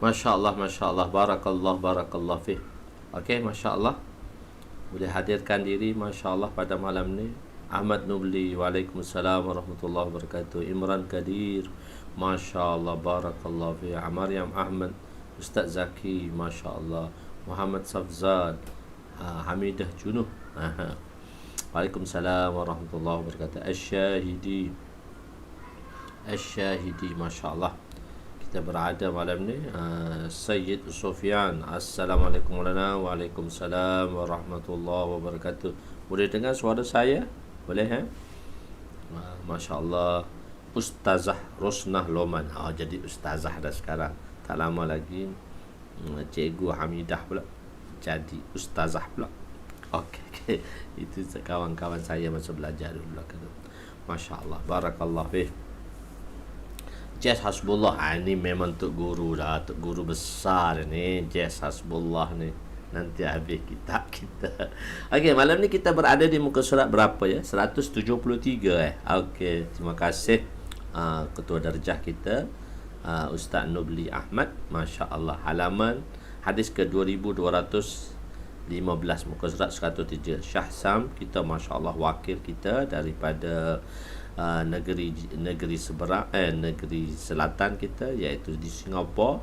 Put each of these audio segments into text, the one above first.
Masya Allah, Masya Allah, Barakallah, Barakallah fih. Okey, Masya Allah. Boleh hadirkan diri, Masya Allah, pada malam ni. Ahmad Nubli, Waalaikumsalam warahmatullahi wabarakatuh. Imran Kadir, Masya Allah, Barakallah fih. Amaryam Ahmad, Ustaz Zaki, Masya Allah. Muhammad Safzad, Hamidah Junuh. Waalaikumsalam warahmatullahi wabarakatuh. Asyahidi, Asyahidi, Masya Allah. Kita berada malam ni. Sayyid Sufyan, Assalamualaikum warahmatullahi wabarakatuh. Waalaikumsalam warahmatullahi wabarakatuh. Boleh dengar suara saya? Boleh, Masya Allah. Ustazah Rosnah Loman, jadi ustazah dah sekarang. Tak lama lagi Cikgu Hamidah pula jadi ustazah pula. Okey. Itu kawan-kawan saya masa belajar dulu lah. Masya Allah, Barakallah fih. Jazz Hasbullah, ini memang Tok Guru dah, Tok Guru besar ni, Jazz Hasbullah ni. Nanti habis kitab kita. Okey, malam ni kita berada di muka surat berapa ya? 173 Okey, terima kasih Ketua Darjah kita, Ustaz Nubli Ahmad. Masya Allah, halaman hadis ke 2215, muka surat 103. Syah Sam kita, Masya Allah, wakil kita daripada negeri seberang, negeri selatan kita, iaitu di Singapura.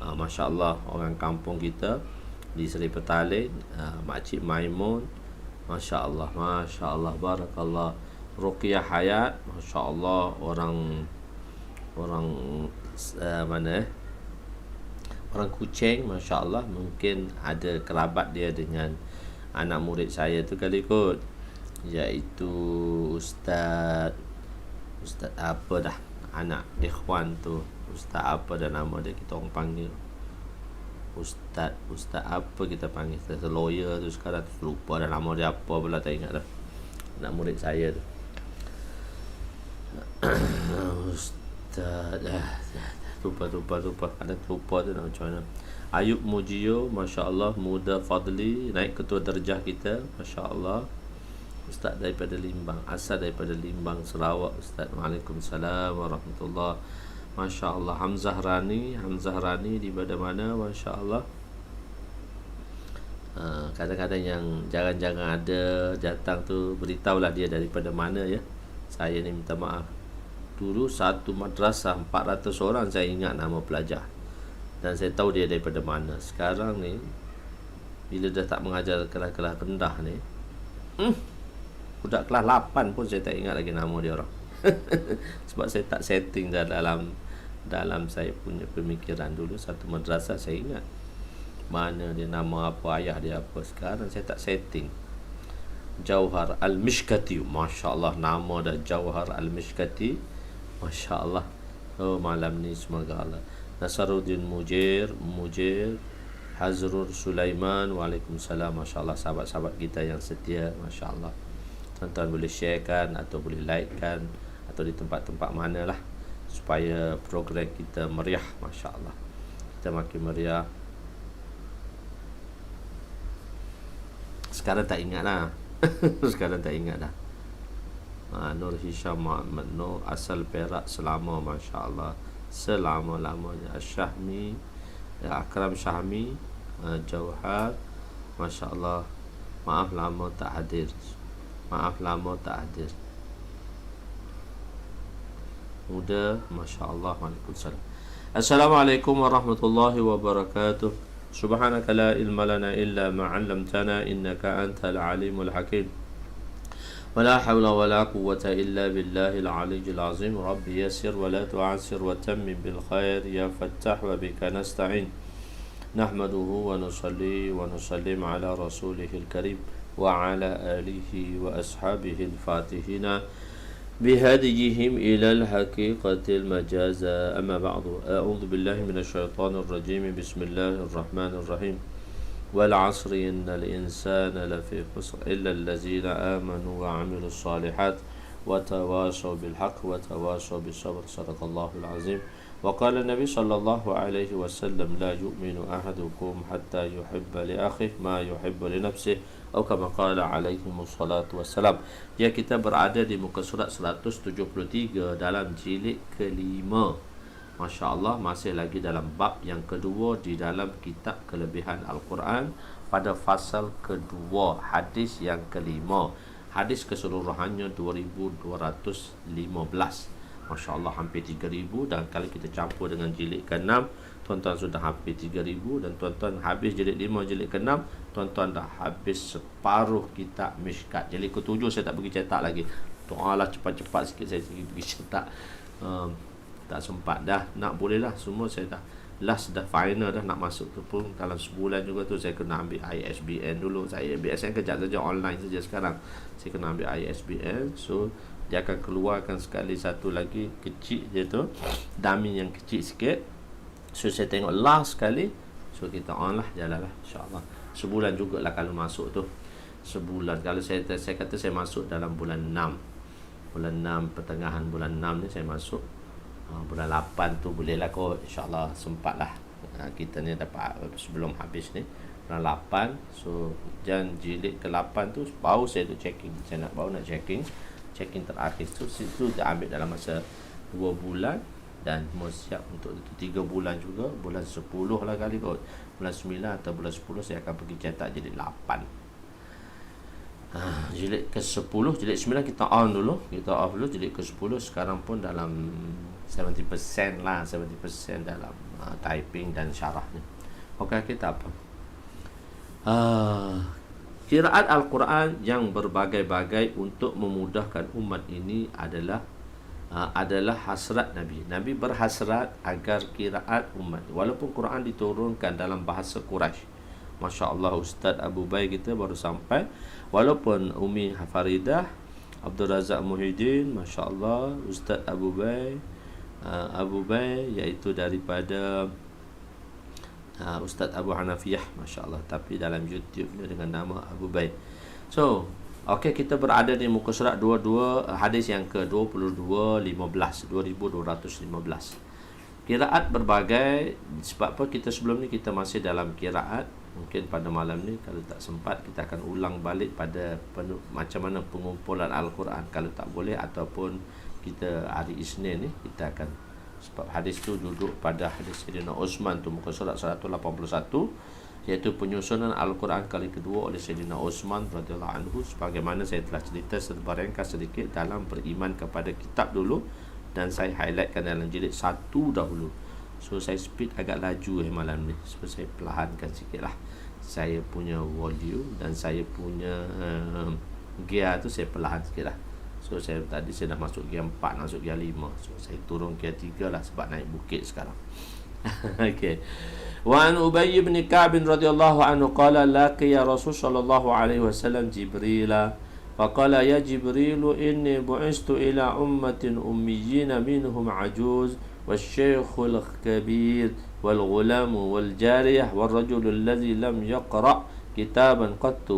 Masya Allah, orang kampung kita di Seri Petaling, Makcik Maimun, Masya Allah, Masya Allah, Barakallah. Ruqyah Hayat, Masya Allah, orang mana orang Kuching, Masya Allah. Mungkin ada kerabat dia dengan anak murid saya tu kali kot, iaitu Ustaz apa dah, anak ikhwan tu, Ustaz apa dah nama dia, kita orang panggil Ustaz apa kita panggil, Ustaz lawyer tu sekarang, lupa dah nama dia apa pula, tak ingat dah, anak murid saya tu. Ustaz lupa ada lupa tu nak macam mana. Ayub Mujio, Masya Allah, muda fadli, naik ketua darjah kita, Masya Allah. Ustaz daripada Limbang, asal daripada Limbang, Sarawak, Ustaz. Waalaikumsalam warahmatullahi. Masya Allah. Hamzah Rani di mana, Masya Allah. Kadang-kadang yang jangan-jangan ada datang tu, beritahulah dia daripada mana ya. Saya ni minta maaf. Dulu satu madrasah 400 orang, saya ingat nama pelajar dan saya tahu dia daripada mana. Sekarang ni bila dah tak mengajar kelas-kelas rendah ni, budak kelas 8 pun saya tak ingat lagi nama dia orang. Sebab saya tak setting dah dalam saya punya pemikiran. Dulu satu madrasah saya ingat mana dia, nama apa, ayah dia apa. Sekarang saya tak setting. Jauhar Al-Mishkati, Masya Allah, nama dah Jauhar Al-Mishkati, Masya Allah. Malam ni semoga Allah. Nasaruddin Mujir, Hazrul Sulaiman, Waalaikumsalam, Masya Allah. Sahabat-sahabat kita yang setia, Masya Allah. Tuan-tuan boleh sharekan atau boleh likekan atau di tempat-tempat mana lah, supaya program kita meriah, Masya Allah. Kita makin meriah. Sekarang tak ingat lah. Sekarang tak ingat dah. Nur Hisham Muhammad Nur, asal Perak, selama, Masya Allah, selama-lamanya. Syahmi, Akram Syahmi, Jauhar, Masya Allah. Maaf lama tak hadir. Muda, Masya Allah. Waalaikumsalam. Assalamualaikum warahmatullahi wabarakatuh. Subhanaka la ilma lana illa ma 'allamtana innaka antal alimul hakim. Wala hawla wala quwwata illa billahil aliyyil azim. Rabbi yassir wa la tu'assir wa tammim bil khair ya fattah wa bika nasta'in. Nahmaduhu wa nusalli wa nusallim ala rasulihil karim wa ala alihi wa ashabihi al-fatihina بهديهم إلى الحقيقة المجازة. أما بعد، أعوذ بالله من الشيطان الرجيم. بسم الله الرحمن الرحيم. والعصر إن الإنسان لفي خسر إلا الذين آمنوا وعملوا الصالحات وتواصوا بالحق وتواصوا بالصبر. صدق الله العظيم. وقال النبي صلى الله عليه وسلم لا يؤمن أحدكم حتى يحب لأخيه ما يحب لنفسه atau kama qala alaihi wassalatu wassalam. Ya, kita berada di muka surat 173 dalam jilid kelima Masya Allah, masih lagi dalam bab yang kedua di dalam kitab kelebihan Al-Quran pada fasal kedua, hadis yang kelima. Hadis keseluruhannya 2215. Masya Allah, hampir 3000. Dan kalau kita campur dengan jilid ke-6, tuan-tuan sudah hampir 3000. Dan tuan-tuan habis jilid 5, jilid ke-6, tuan-tuan dah habis separuh kitab Mishkat. Jilid ke-7 saya tak pergi cetak lagi. Doalah cepat-cepat sikit saya pergi cetak. Tak sempat dah. Nak boleh lah, semua saya dah last, dah final dah, nak masuk tu pun dalam sebulan juga tu saya kena ambil ISBN dulu. Saya ISBN kejap saja, online saja sekarang. Saya kena ambil ISBN. So dia akan keluarkan sekali satu lagi kecil je tu, dummy yang kecil sikit. So saya tengok last sekali. So kita on lah, jalan lah, insyaAllah. Sebulan jugalah kalau masuk tu. Sebulan. Kalau saya kata saya masuk dalam bulan 6. Bulan 6, pertengahan bulan 6 ni saya masuk. Bulan 8 tu boleh lah kot, insyaAllah sempat lah. Kita ni dapat sebelum habis ni bulan 8. So dan jilid ke-8 tu baru saya tu checking. Saya baru nak checking terakhir tu. Situ dia ambil dalam masa 2 bulan. Dan mau siap untuk itu 3 bulan juga. Bulan 10 lah kali kot. Bulan 9 atau bulan 10 saya akan pergi cetak jilid 8. Jilid ke-10, jilid 9 kita on dulu. Kita off dulu. Jilid ke-10 sekarang pun dalam 70% lah, 70% dalam typing dan syarahnya. Okey, kita apa? Qiraat Al-Quran yang berbagai-bagai untuk memudahkan umat ini adalah hasrat Nabi. Nabi berhasrat agar qiraat umat, walaupun Quran diturunkan dalam bahasa Quraisy. Masya Allah, Ustaz Abu Bay kita baru sampai. Walaupun Umi Hafaridah, Abdul Razak Muhyiddin, Masya Allah, Ustaz Abu Bay, iaitu daripada Ustaz Abu Hanafiyah, Masya Allah, tapi dalam YouTube ni dengan nama Abu Bay. So, okey, kita berada di muka surat 22, hadis yang ke-2215. Qiraat berbagai. Sebab apa kita sebelum ni kita masih dalam qiraat. Mungkin pada malam ni kalau tak sempat kita akan ulang balik pada macam mana pengumpulan Al-Quran. Kalau tak boleh, ataupun kita hari Isnin ni kita akan, sebab hadis tu duduk pada hadis Sayyidina Osman tu, muka surat 181, iaitu penyusunan Al-Quran kali kedua oleh Sayyidina Osman radhiyallahu anhu. Sebagaimana saya telah cerita serba ringkas sedikit dalam beriman kepada kitab dulu, dan saya highlightkan dalam jilid 1 dahulu. So saya speed agak laju malam ni, so saya perlahankan sikit lah saya punya volume, dan saya punya gear tu saya perlahan sikit lah. So saya tadi saya dah masuk gear 4, masuk gear 5. So saya turun gear 3 lah sebab naik bukit sekarang. Okay. Wa an Ubay bin Ka'b radhiyallahu anhu qala laqiya Rasul sallallahu alaihi wasallam Jibril فقال يا جبريل إني بعثت إلى أمة أميين منهم عجوز والشيخ الكبير والغلام والجارية والرجل الذي لم يقرأ كتابا قط.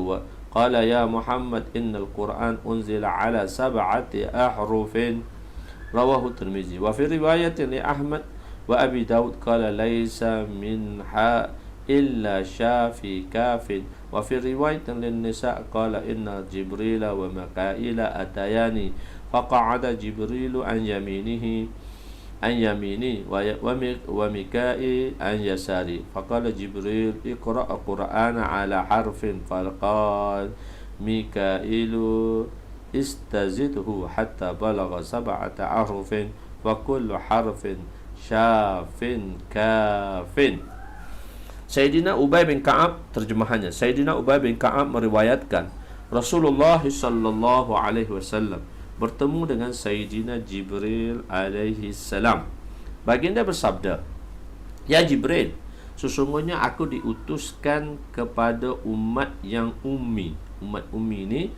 قال يا محمد إن القرآن أنزل على 7 أحرف. رواه الترمذي. وفي رواية لأحمد وأبي داود قال ليس منها إلا شافي كاف. وفي رواية للنساء قال إن جبريل وميكائيل أتياني فقعد جبريل عن يميني وميكائيل عن يساري فقال جبريل اقرأ القرآن على حرف فقال ميكائيل استزده حتى بلغ 7 أحرف وكل حرف شاف كاف. Sayyidina Ubay bin Ka'ab, terjemahannya, Sayyidina Ubay bin Ka'ab meriwayatkan Rasulullah sallallahu alaihi wasallam bertemu dengan Sayyidina Jibril alaihi salam. Baginda bersabda, "Ya Jibril, sesungguhnya aku diutuskan kepada umat yang ummi." Umat ummi ni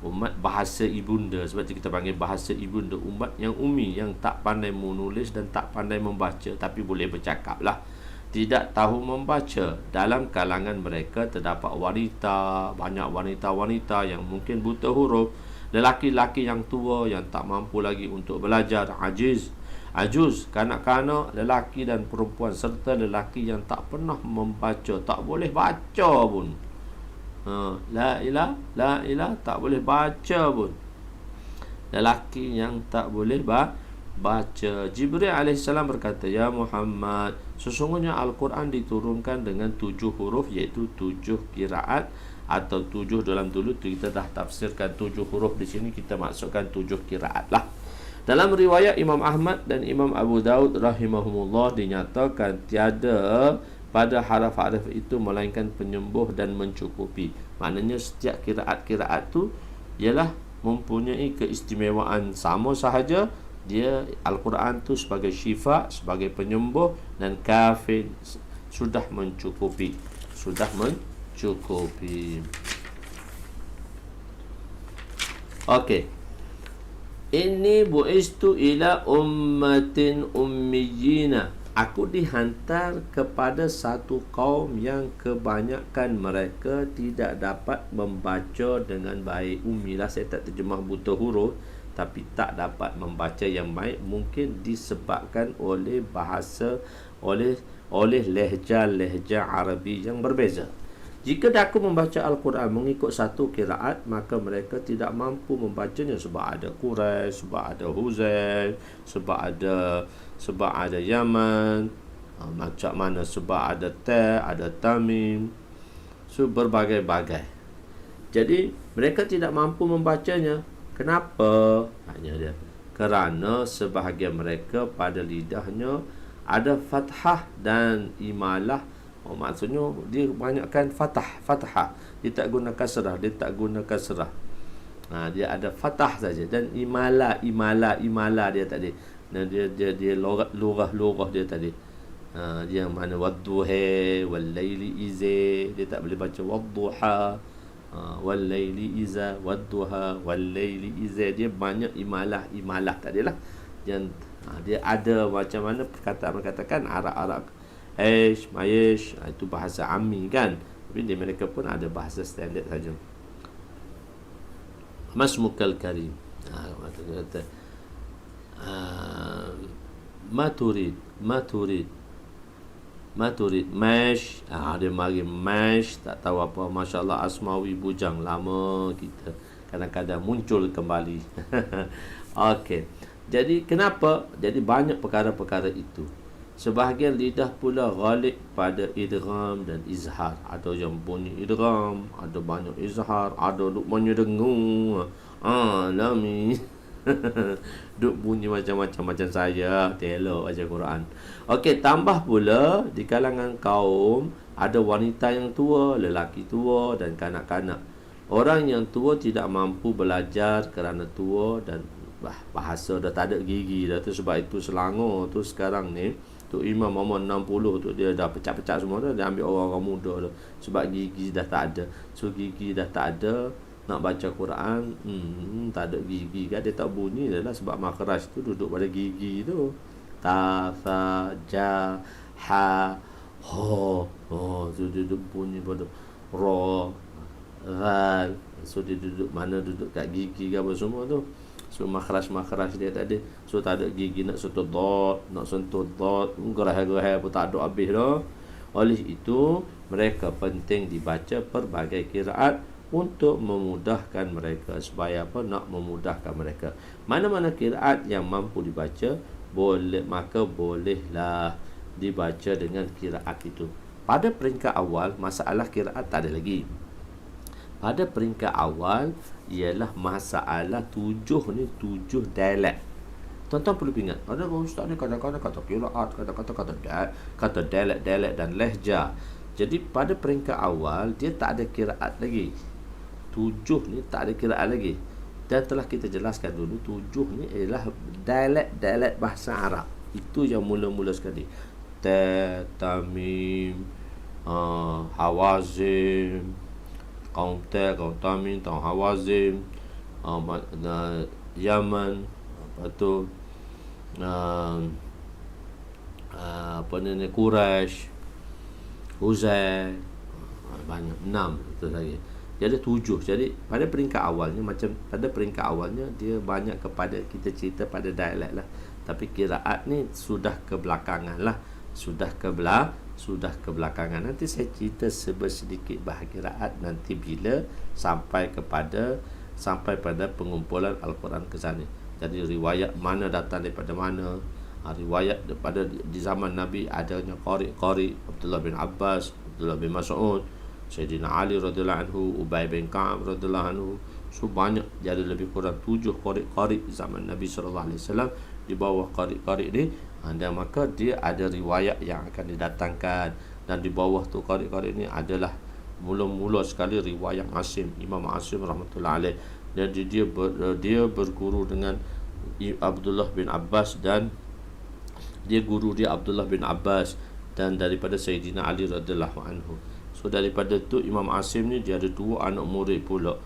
umat bahasa ibunda, sebab itu kita panggil bahasa ibunda. Umat yang ummi, yang tak pandai menulis dan tak pandai membaca, tapi boleh bercakap lah, tidak tahu membaca. Dalam kalangan mereka terdapat wanita, banyak wanita-wanita yang mungkin buta huruf, lelaki-lelaki yang tua yang tak mampu lagi untuk belajar, ajuz, kanak-kanak, lelaki dan perempuan, serta lelaki yang tak pernah membaca, tak boleh baca pun. La ilah, tak boleh baca pun. Lelaki yang tak boleh baca. Jibril alaihissalam berkata, "Ya Muhammad, sesungguhnya Al-Quran diturunkan dengan 7 huruf, iaitu 7 qiraat atau 7 dalam dulu tu kita dah tafsirkan 7 huruf, di sini kita masukkan 7 qiraat lah." Dalam riwayat Imam Ahmad dan Imam Abu Daud rahimahumullah dinyatakan tiada pada haraf-haraf itu melainkan penyembuh dan mencukupi. Maknanya setiap kiraat-kiraat tu ialah mempunyai keistimewaan sama sahaja. Dia Al-Quran tu sebagai syifa, sebagai penyembuh, dan kafi, sudah mencukupi. Sudah mencukupi. Okey. Ini bu'istu ila ummatin ummiyina. Aku dihantar kepada satu kaum yang kebanyakan mereka tidak dapat membaca dengan baik. Ummilah, saya tak terjemah buta huruf, tapi tak dapat membaca yang baik, mungkin disebabkan oleh bahasa, oleh lehja Arabi yang berbeza. Jika aku membaca Al-Quran mengikut satu kiraat, maka mereka tidak mampu membacanya sebab ada Quraisy, sebab ada Huzail, sebab ada Yaman, macam mana sebab ada ada Tamim, berbagai-bagai. Jadi mereka tidak mampu membacanya. Kenapa? Tanya dia. Kerana sebahagian mereka pada lidahnya ada fathah dan imalah. Maksudnya dia banyakkan fathah. Dia tak guna kasrah, dia ada fathah saja, dan imala dia tadi. Dan dia lurah dia tadi. Dia yang mana wadduha wal laili iza, dia tak boleh baca wadduha wal laili iza, wadduha wal laili iza. Dia banyak imalah tadilah. Yang dia ada macam mana perkataan katakan arak-arak mayesh, itu bahasa ammi kan, tapi di mereka pun ada bahasa standard saja. Masmukal karim, kata maturid mash, dia mari mash, tak tahu apa. Masya-Allah, Asmawi bujang lama kita kadang-kadang muncul kembali. Okey, jadi kenapa? Jadi banyak perkara-perkara itu. Sebahagian lidah pula ghalib pada idgham dan izhar. Ada yang bunyi idgham, ada banyak izhar, ada lukmannya dengung. Lami. Duk bunyi macam-macam saya telok baca Quran. Okey, tambah pula di kalangan kaum ada wanita yang tua, lelaki tua dan kanak-kanak. Orang yang tua tidak mampu belajar kerana tua dan bahasa dah tak ada gigi dah tu. Sebab itu Selangor tu sekarang ni, tu imam umur 60 tu dia dah pecah-pecah semua dah. Dia ambil orang-orang muda tu sebab gigi dah tak ada. So gigi dah tak ada, nak baca Quran tak ada gigi kan, dia tak bunyi dah lah. Sebab makhraj tu duduk pada gigi tu. Ta, sa, ja, ha, ho. So dia duduk bunyi pada ra, ghal. So dia duduk mana, duduk kat gigi ke apa semua tu. So makhraj dia tadi. So tak ada gigi nak sentuh dot, nak sentuh dot, gerah-gerah pun tak ada habis dah. Oleh itu mereka penting dibaca pelbagai qiraat untuk memudahkan mereka. Supaya apa? Nak memudahkan mereka. Mana-mana qiraat yang mampu dibaca, maka bolehlah dibaca dengan qiraat itu. Pada peringkat awal masalah qiraat tak ada lagi. Pada peringkat awal ialah masalah 7 dialek. Tuan-tuan perlu ingat, ada ustaz ni kadang-kadang kata qiraat, kata dialek dan lehja. Jadi pada peringkat awal dia tak ada qiraat lagi. 7 ni tak ada qiraat lagi. Dan telah kita jelaskan dulu, 7 ni ialah dialek bahasa Arab. Itu yang mula-mula sekali. Ta, tamim, hawazim, kaum tamim, kaum hawazim, Yaman, apa tu, Quraisy, Huzail, banyak 6 itu lagi. Jadi 7. Jadi pada peringkat awalnya, dia banyak kepada kita cerita pada dialek lah. Tapi qiraat ni sudah kebelakangan lah. Sudah kebelakangan. Nanti saya cerita sedikit bahagian qiraat nanti bila sampai pada pengumpulan Al-Quran ke sana. Jadi riwayat mana datang daripada mana. Riwayat daripada di zaman Nabi adanya qari Abdullah bin Abbas, Abdullah bin Mas'ud, Sayyidina Ali radhiyallahu anhu, Ubay bin Ka'ab radhiyallahu anhu. So banyak, jadi lebih kurang 7 qari zaman Nabi sallallahu alaihi wasallam. Di bawah qari ni, dan maka dia ada riwayat yang akan didatangkan, dan di bawah tu qari ni adalah mula-mula sekali riwayat Imam Asim rahmatullahi alaih. Jadi dia berguru dengan Abdullah bin Abbas, dan guru dia Abdullah bin Abbas, dan daripada Sayyidina Ali radhiyallahu anhu. So daripada tu Imam Asim ni dia ada 2 anak murid pula.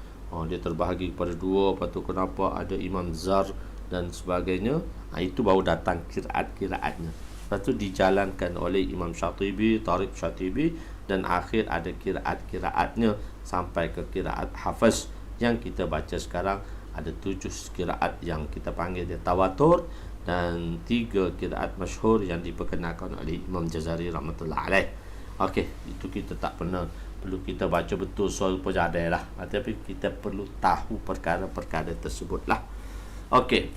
Dia terbahagi kepada 2. Lepas tu kenapa ada Imam Zar dan sebagainya. Itu baru datang kiraat-kiraatnya. Lepas tu dijalankan oleh Imam Syatibi, Tariq Syatibi, dan akhir ada kiraat-kiraatnya sampai ke kiraat Hafiz yang kita baca sekarang. Ada 7 kiraat yang kita panggil dia tawatur, dan 3 kiraat masyhur yang diperkenalkan oleh Imam Jazari rahmatullah alaih. Okey, itu kita tak perlu kita baca betul soal pejadai lah, tapi kita perlu tahu perkara-perkara tersebut lah. Okey,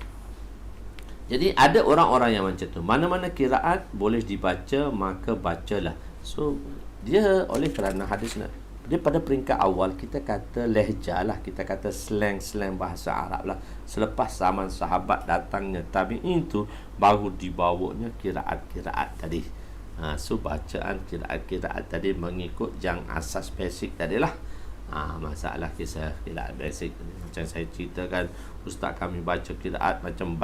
jadi ada orang-orang yang macam tu, mana-mana kiraat boleh dibaca maka bacalah. So dia oleh kerana hadis dia pada peringkat awal kita kata lehjah lah, kita kata slang bahasa Arab lah. Selepas zaman sahabat datangnya tabi'in tu, baru dibawanya kiraat-kiraat tadi. So bacaan kiraat-kiraat tadi mengikut yang asas basic tadi lah. Masalah kisah kiraat basic macam saya ceritakan, ustaz kami baca kiraat macam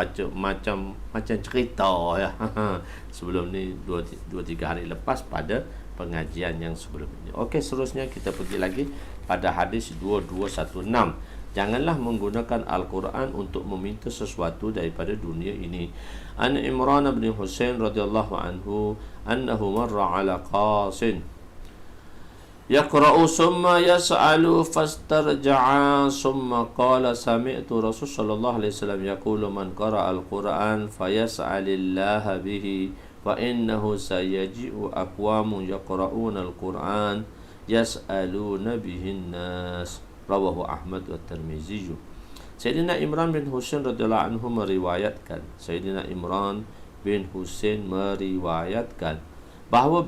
cerita ya. Sebelum ni 2-3 hari lepas pada pengajian yang sebelum ini. Okey, seterusnya kita pergi lagi pada hadis 2216. Janganlah menggunakan Al-Quran untuk meminta sesuatu daripada dunia ini. An Imran bin Husain radhiyallahu anhu annahu marra ala qasin yaqra'u summa yas'alu fastarja'a summa qala sami'tu Rasul sallallahu alaihi wasallam yaqulu man qara'a al-Quran fayas'alillaha bihi fa innahu sayaji'u aqwamun yaqra'una al-Quran yas'aluna bihin nas. Rawahu Ahmad wa Tirmizi. Sayyidina Imran bin Husain radhiyallahu anhu meriwayatkan, bahawa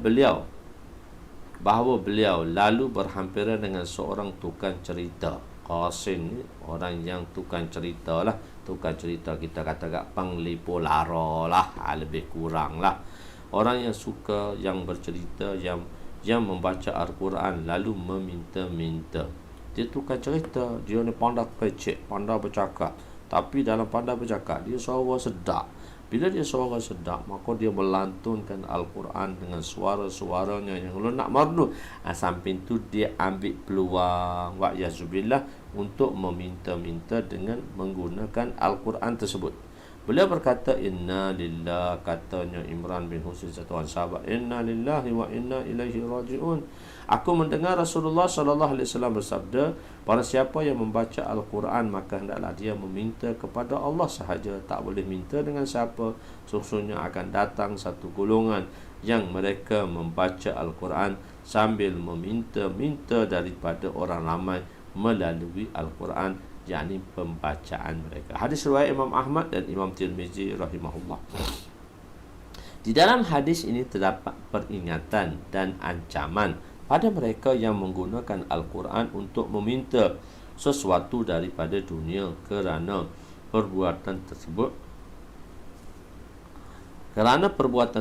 beliau lalu berhampiran dengan seorang tukang cerita. Qasin ni orang yang tukang cerita lah. Tukang cerita kita kata kat penglipu lara lah, lebih kurang lah. Orang yang suka, yang bercerita, yang membaca Al-Quran lalu meminta-minta. Dia tukang cerita, dia ni pandai kecek, pandai bercakap. Tapi dalam pandai bercakap, dia suara sedap. Bila dia suara sedap, maka dia melantunkan Al-Quran dengan suara-suaranya yang lunak merdu. Samping tu dia ambil peluang wa'yazubillah untuk meminta-minta dengan menggunakan Al-Quran tersebut. Beliau berkata, inna lillah, katanya Imran bin Husain, satu orang sahabat, inna lillahi wa inna ilaihi raji'un. Aku mendengar Rasulullah sallallahu alaihi wasallam bersabda, barang siapa yang membaca Al-Quran maka hendaklah dia meminta kepada Allah sahaja, tak boleh minta dengan siapa. Sesungguhnya akan datang satu golongan yang mereka membaca Al-Quran sambil meminta-minta daripada orang ramai melalui Al-Quran, yakni pembacaan mereka. Hadis riwayat Imam Ahmad dan Imam Tirmizi rahimahullah. Di dalam hadis ini terdapat peringatan dan ancaman pada mereka yang menggunakan Al-Quran untuk meminta sesuatu daripada dunia kerana perbuatan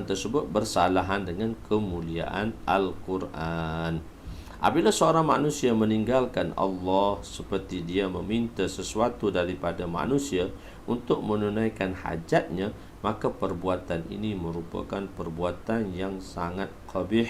tersebut bersalahan dengan kemuliaan Al-Quran. Apabila seorang manusia meninggalkan Allah seperti dia meminta sesuatu daripada manusia untuk menunaikan hajatnya, maka perbuatan ini merupakan perbuatan yang sangat qabih,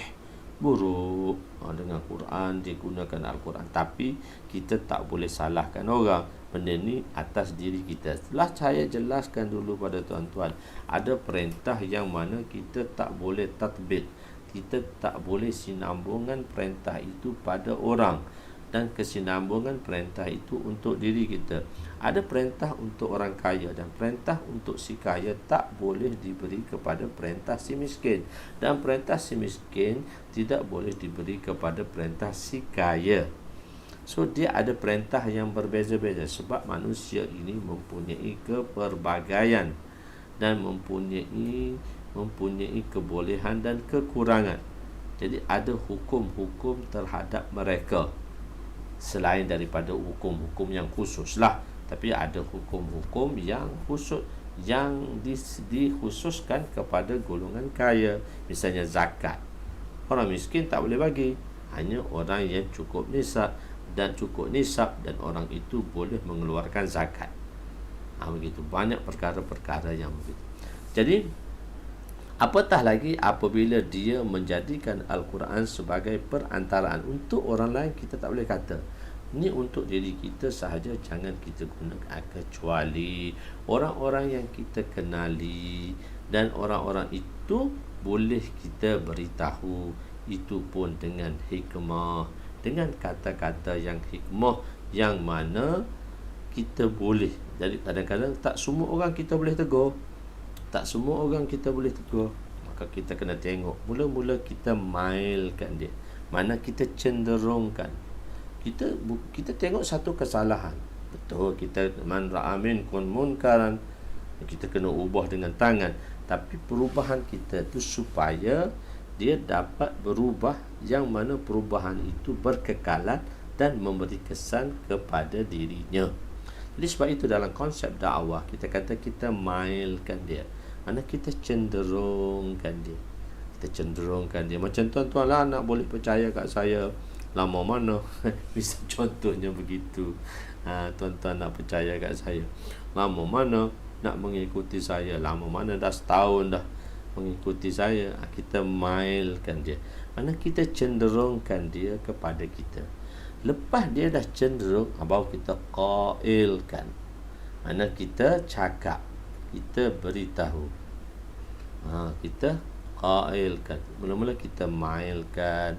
buruk. Dengan Quran, digunakan Al-Quran. Tapi kita tak boleh salahkan orang. Benda ni atas diri kita. Setelah saya jelaskan dulu pada tuan-tuan, ada perintah yang mana kita tak boleh tatbik. Kita tak boleh sinambungan perintah itu pada orang, dan kesinambungan perintah itu untuk diri kita. Ada perintah untuk orang kaya, dan perintah untuk si kaya tak boleh diberi kepada perintah si miskin, dan perintah si miskin tidak boleh diberi kepada perintah si kaya. So dia ada perintah yang berbeza-beza sebab manusia ini mempunyai kepelbagaian dan mempunyai kebolehan dan kekurangan. Jadi ada hukum-hukum terhadap mereka selain daripada hukum-hukum yang khusus lah. Tapi ada hukum-hukum yang khusus yang dikhususkan kepada golongan kaya. Misalnya zakat. Orang miskin tak boleh bagi. Hanya orang yang cukup nisab dan orang itu boleh mengeluarkan zakat. Begitu banyak perkara-perkara yang begitu. Jadi apatah lagi apabila dia menjadikan Al-Quran sebagai perantaraan untuk orang lain, kita tak boleh kata ini untuk diri kita sahaja, jangan kita gunakan, kecuali orang-orang yang kita kenali dan orang-orang itu boleh kita beritahu, itu pun dengan hikmah, dengan kata-kata yang hikmah, yang mana kita boleh. Jadi kadang-kadang tak semua orang kita boleh tegur, maka kita kena tengok mula-mula kita mailkan dia, mana kita cenderungkan. Kita tengok satu kesalahan, betul, kita man ra'a minkum munkaran, kita kena ubah dengan tangan. Tapi perubahan kita tu supaya dia dapat berubah, yang mana perubahan itu berkekalan dan memberi kesan kepada dirinya. Jadi sebab itu dalam konsep dakwah kita kata kita mailkan dia, mana kita cenderungkan dia. Macam tuan-tuan lah nak boleh percaya kat saya, lama mana bisa contohnya begitu. Tuan-tuan nak percaya kat saya, lama mana nak mengikuti saya, lama mana dah setahun dah mengikuti saya. Kita mailkan dia, mana kita cenderungkan dia kepada kita. Lepas dia dah cenderung, baru kita qailkan, mana kita cakap, kita beritahu, kita qailkan. Mula-mula kita mailkan,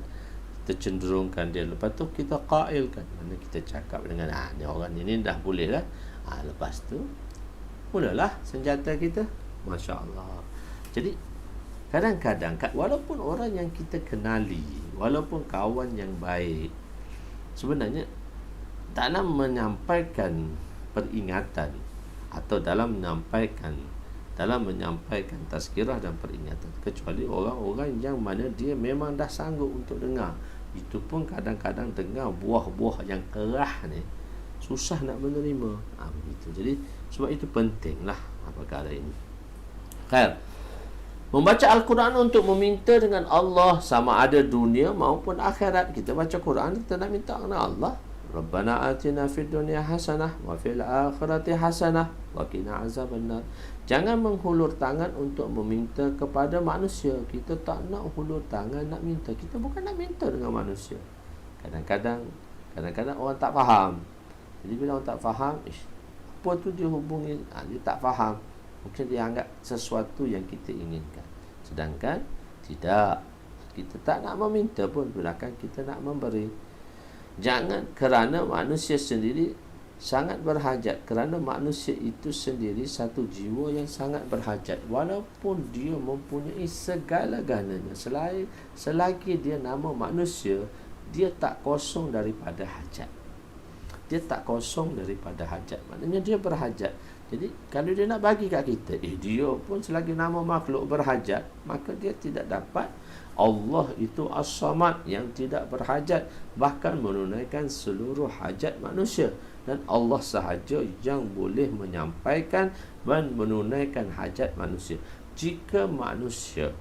kita cenderungkan dia, lepas tu kita qailkan, mana kita cakap dengan ni orang ini dah boleh lah. Lepas tu mulalah senjata kita. Masya Allah. Jadi kadang-kadang walaupun orang yang kita kenali, walaupun kawan yang baik, sebenarnya dalam menyampaikan peringatan atau dalam menyampaikan tazkirah dan peringatan, kecuali orang-orang yang mana dia memang dah sanggup untuk dengar, itu pun kadang-kadang dengar buah-buah yang kerah ni susah nak menerima. Begitu. Jadi sebab itu pentinglah perkara ini. Khair. Membaca Al-Quran untuk meminta dengan Allah, sama ada dunia maupun akhirat. Kita baca Quran, kita nak minta dengan Allah. Rabbana atina fid dunya hasanah wa fil akhirati hasanah wa qina azabannar. Jangan menghulur tangan untuk meminta kepada manusia. Kita tak nak hulur tangan nak minta. Kita bukan nak minta dengan manusia. Kadang-kadang orang tak faham. Jadi bila orang tak faham, apa tu dia hubungi, dia tak faham. Mungkin dia anggap sesuatu yang kita inginkan. Sedangkan tidak. Kita tak nak meminta pun, bahkan kita nak memberi. Jangan kerana manusia sendiri sangat berhajat. Kerana manusia itu sendiri satu jiwa yang sangat berhajat. Walaupun dia mempunyai segala-galanya, selagi dia nama manusia, dia tak kosong daripada hajat. Maknanya dia berhajat. Jadi kalau dia nak bagi kat kita, dia pun selagi nama makhluk berhajat, maka dia tidak dapat. Allah itu As-Samad, yang tidak berhajat, bahkan menunaikan seluruh hajat manusia. Dan Allah sahaja yang boleh menyampaikan dan menunaikan hajat manusia. Jika manusia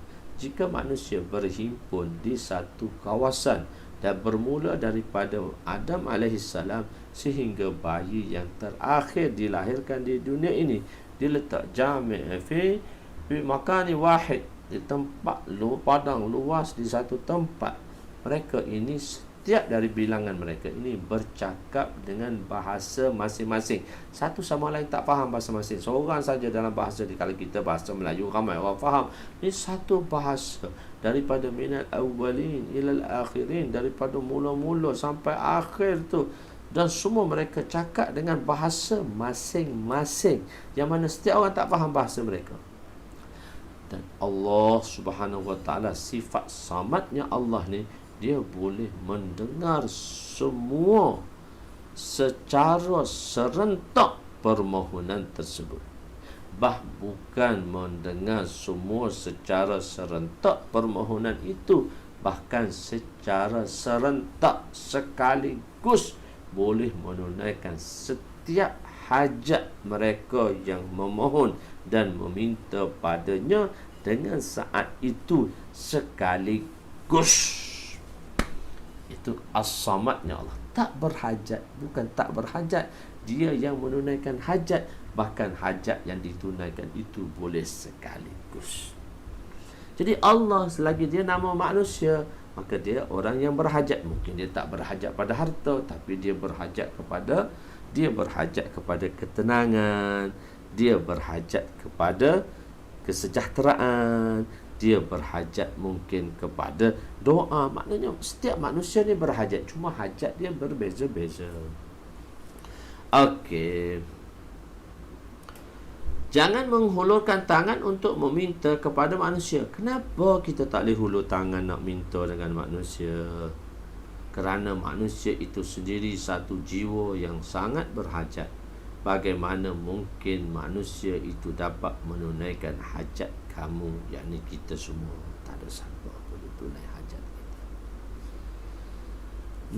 berhimpun di satu kawasan dan bermula daripada Adam alaihissalam sehingga bayi yang terakhir dilahirkan di dunia ini, diletak jami' fi makani wahid, di tempat padang luas, di satu tempat. Mereka ini setiap dari bilangan mereka ini bercakap dengan bahasa masing-masing. Satu sama lain tak faham bahasa masing. Seorang saja dalam bahasa, kalau kita bahasa Melayu ramai orang faham. Ini satu bahasa daripada minal awwalin ilal akhirin, daripada mula-mula sampai akhir tu. Dan semua mereka cakap dengan bahasa masing-masing, yang mana setiap orang tak faham bahasa mereka. Dan Allah Subhanahu wa ta'ala, sifat samadnya Allah ni, dia boleh mendengar semua secara serentak permohonan tersebut. Bukan mendengar semua secara serentak permohonan itu, bahkan secara serentak sekaligus boleh menunaikan setiap hajat mereka yang memohon dan meminta padanya dengan saat itu sekaligus. Itu as-samadnya Allah. Tak berhajat, bukan tak berhajat, dia yang menunaikan hajat, bahkan hajat yang ditunaikan itu boleh sekaligus. Jadi Allah selagi dia nama manusia, maka dia orang yang berhajat. Mungkin dia tak berhajat pada harta, tapi dia berhajat kepada ketenangan, dia berhajat kepada kesejahteraan, dia berhajat mungkin kepada doa. Maknanya setiap manusia ni berhajat, cuma hajat dia berbeza-beza. Okey. Jangan menghulurkan tangan untuk meminta kepada manusia. Kenapa kita tak boleh hulur tangan nak minta dengan manusia? Kerana manusia itu sendiri satu jiwa yang sangat berhajat. Bagaimana mungkin manusia itu dapat menunaikan hajat kamu, yakni kita semua? Tak ada siapa boleh tunai hajat kita.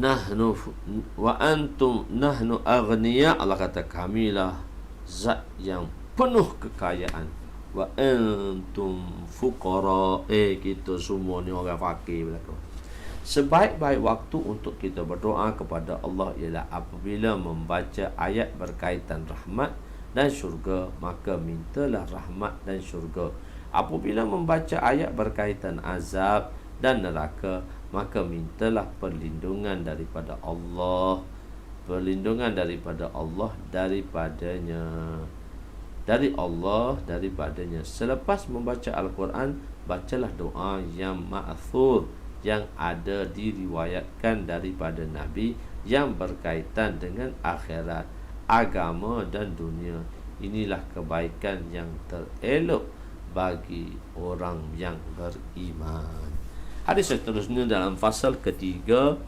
Nahnu wa antum nahnu aghniya, Allah kata kamilah zat yang penuh kekayaan. Wa antum fuqara, kita semua ni orang fakir belaka. Sebaik-baik waktu untuk kita berdoa kepada Allah ialah apabila membaca ayat berkaitan rahmat dan syurga, maka mintalah rahmat dan syurga. Apabila membaca ayat berkaitan azab dan neraka, maka mintalah perlindungan daripada Allah. Perlindungan daripada Allah daripadanya. Selepas membaca Al-Quran, bacalah doa yang ma'thur, yang ada diriwayatkan daripada Nabi, yang berkaitan dengan akhirat, agama dan dunia. Inilah kebaikan yang terelok bagi orang yang beriman. Hadis seterusnya dalam fasal ketiga,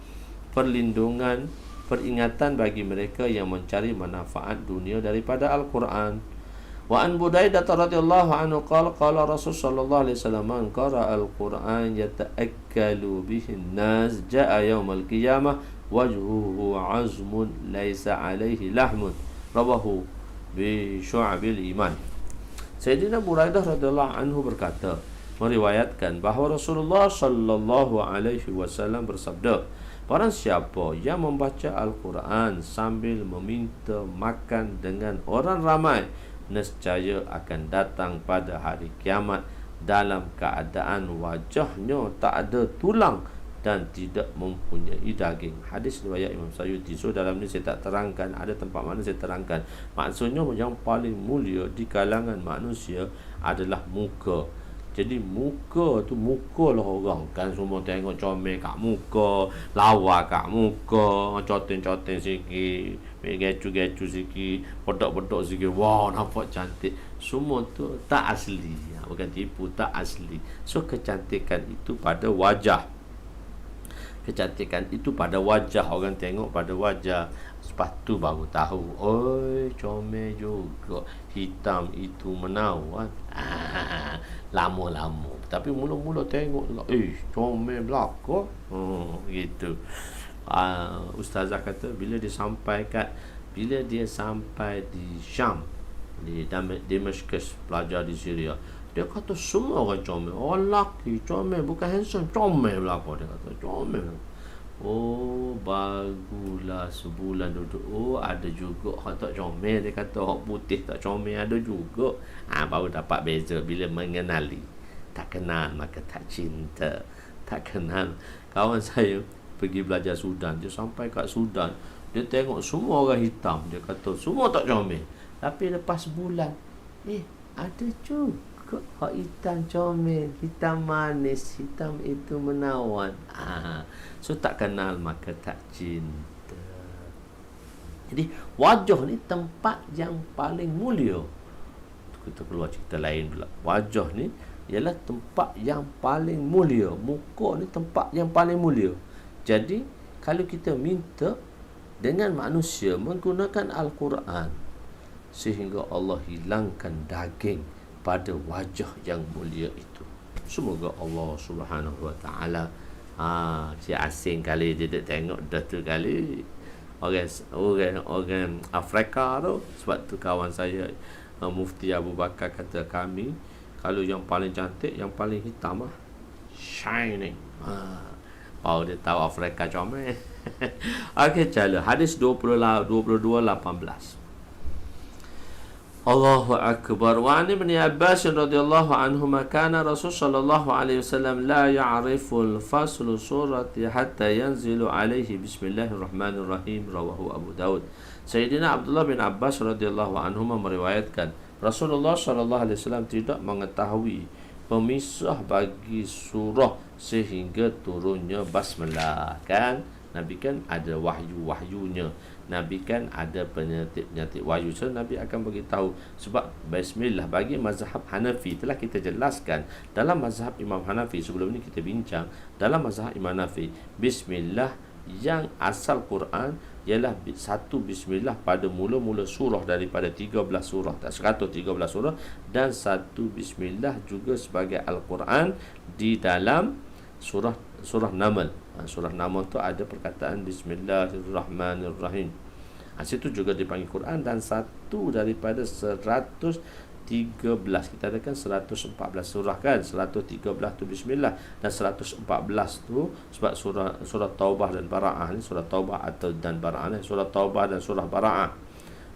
peringatan bagi mereka yang mencari manfaat dunia daripada Al-Quran. Wa an Budaidah radhiyallahu anhu qala qala Rasul sallallahu alaihi wasallam man qara'a al-Qur'an yata'akkalu bihi an-nas jaa'a yaumal qiyamah wajhuhu 'azmun laisa 'alaihi lahmun, rawahu bi syu'abil iman. Sayyidina Budaidah radhiyallahu anhu berkata, meriwayatkan bahawa Rasulullah sallallahu alaihi wasallam bersabda, barang siapa yang membaca Al-Quran sambil meminta makan dengan orang ramai, nescaya akan datang pada hari kiamat dalam keadaan wajahnya tak ada tulang dan tidak mempunyai daging. Hadis riwayat Imam Sayyuti. So dalam ni saya tak terangkan, ada tempat mana saya terangkan. Maksudnya yang paling mulia di kalangan manusia adalah muka. Jadi muka tu, muka lah orang. Kan semua tengok comel kat muka, lawa kat muka, coten-coten sikit, gecu-gecu sikit, pedok-pedok sikit. Wow, nampak cantik. Semua tu tak asli. Bukan tipu, tak asli. So kecantikan itu pada wajah. Kecantikan itu pada wajah. Orang tengok pada wajah. Lepas tu baru tahu, oi, comel juga. Hitam itu menawan. Lama-lama. Tapi mula-mula tengok, comel belaka. Gitu. Ustazah kata bila dia sampai di Syam, di Damascus, pelajar di Syria, dia kata semua orang comel. Orang lelaki comel, bukan handsome, comel belaka. Dia kata comel. Oh, bagulah sebulan duduk. Oh, ada juga orang tak comel. Dia kata orang putih tak comel ada juga. Baru dapat beza bila mengenali. Tak kenal maka tak cinta. Tak kenal. Kawan saya pergi belajar Sudan. Dia sampai kat Sudan, dia tengok semua orang hitam. Dia kata semua tak comel. Tapi lepas sebulan, ada juga orang hitam comel, hitam manis, hitam itu menawan. So tak kenal maka tak cinta. Jadi wajah ni tempat yang paling mulia. Kita keluar cerita lain pula. Wajah ni ialah tempat yang paling mulia. Muka ni tempat yang paling mulia. Jadi kalau kita minta, dengan manusia menggunakan Al-Quran, sehingga Allah hilangkan daging pada wajah yang mulia itu. Semoga Allah Subhanahu Wa Taala si asing kali dia tengok dah tu kali orang Afrika tu. Sebab tu kawan saya Mufti Abu Bakar kata kami, kalau yang paling cantik, yang paling hitam shining. Oh, dia tahu Afrika comel. Okey, cala hadis 22:18. Allahu akbar. Wa an ibn Abbas radhiyallahu anhuma kana Rasul sallallahu alaihi wasallam la ya'rifu al-fasl surati hatta yanzilu alaihi bismillahirrahmanirrahim, rawahu Abu Daud. Sayyidina Abdullah bin Abbas radhiyallahu anhuma meriwayatkan Rasulullah sallallahu alaihi wasallam tidak mengetahui pemisah bagi surah sehingga turunnya basmalah. Kan Nabi kan ada wahyu-wahyunya, Nabi kan ada penyetip-penyetip wahyu. So Nabi akan beritahu. Sebab bismillah bagi mazhab Hanafi, telah kita jelaskan dalam mazhab Imam Hanafi, sebelum ini kita bincang, dalam mazhab Imam Hanafi, bismillah yang asal Quran ialah satu bismillah pada mula-mula surah daripada 13 surah, 113 surah, dan satu bismillah juga sebagai Al-Quran di dalam surah Naml. Surah Naml tu ada perkataan Bismillahirrahmanirrahim. Situ juga dipanggil Quran, dan satu daripada 113. Kita ada kan 114 surah kan, 113 tu Bismillah, dan 114 tu sebab surah Taubah dan Bara'ah ni, surah Taubah atau dan Bara'ah ni, surah Taubah dan surah Bara'ah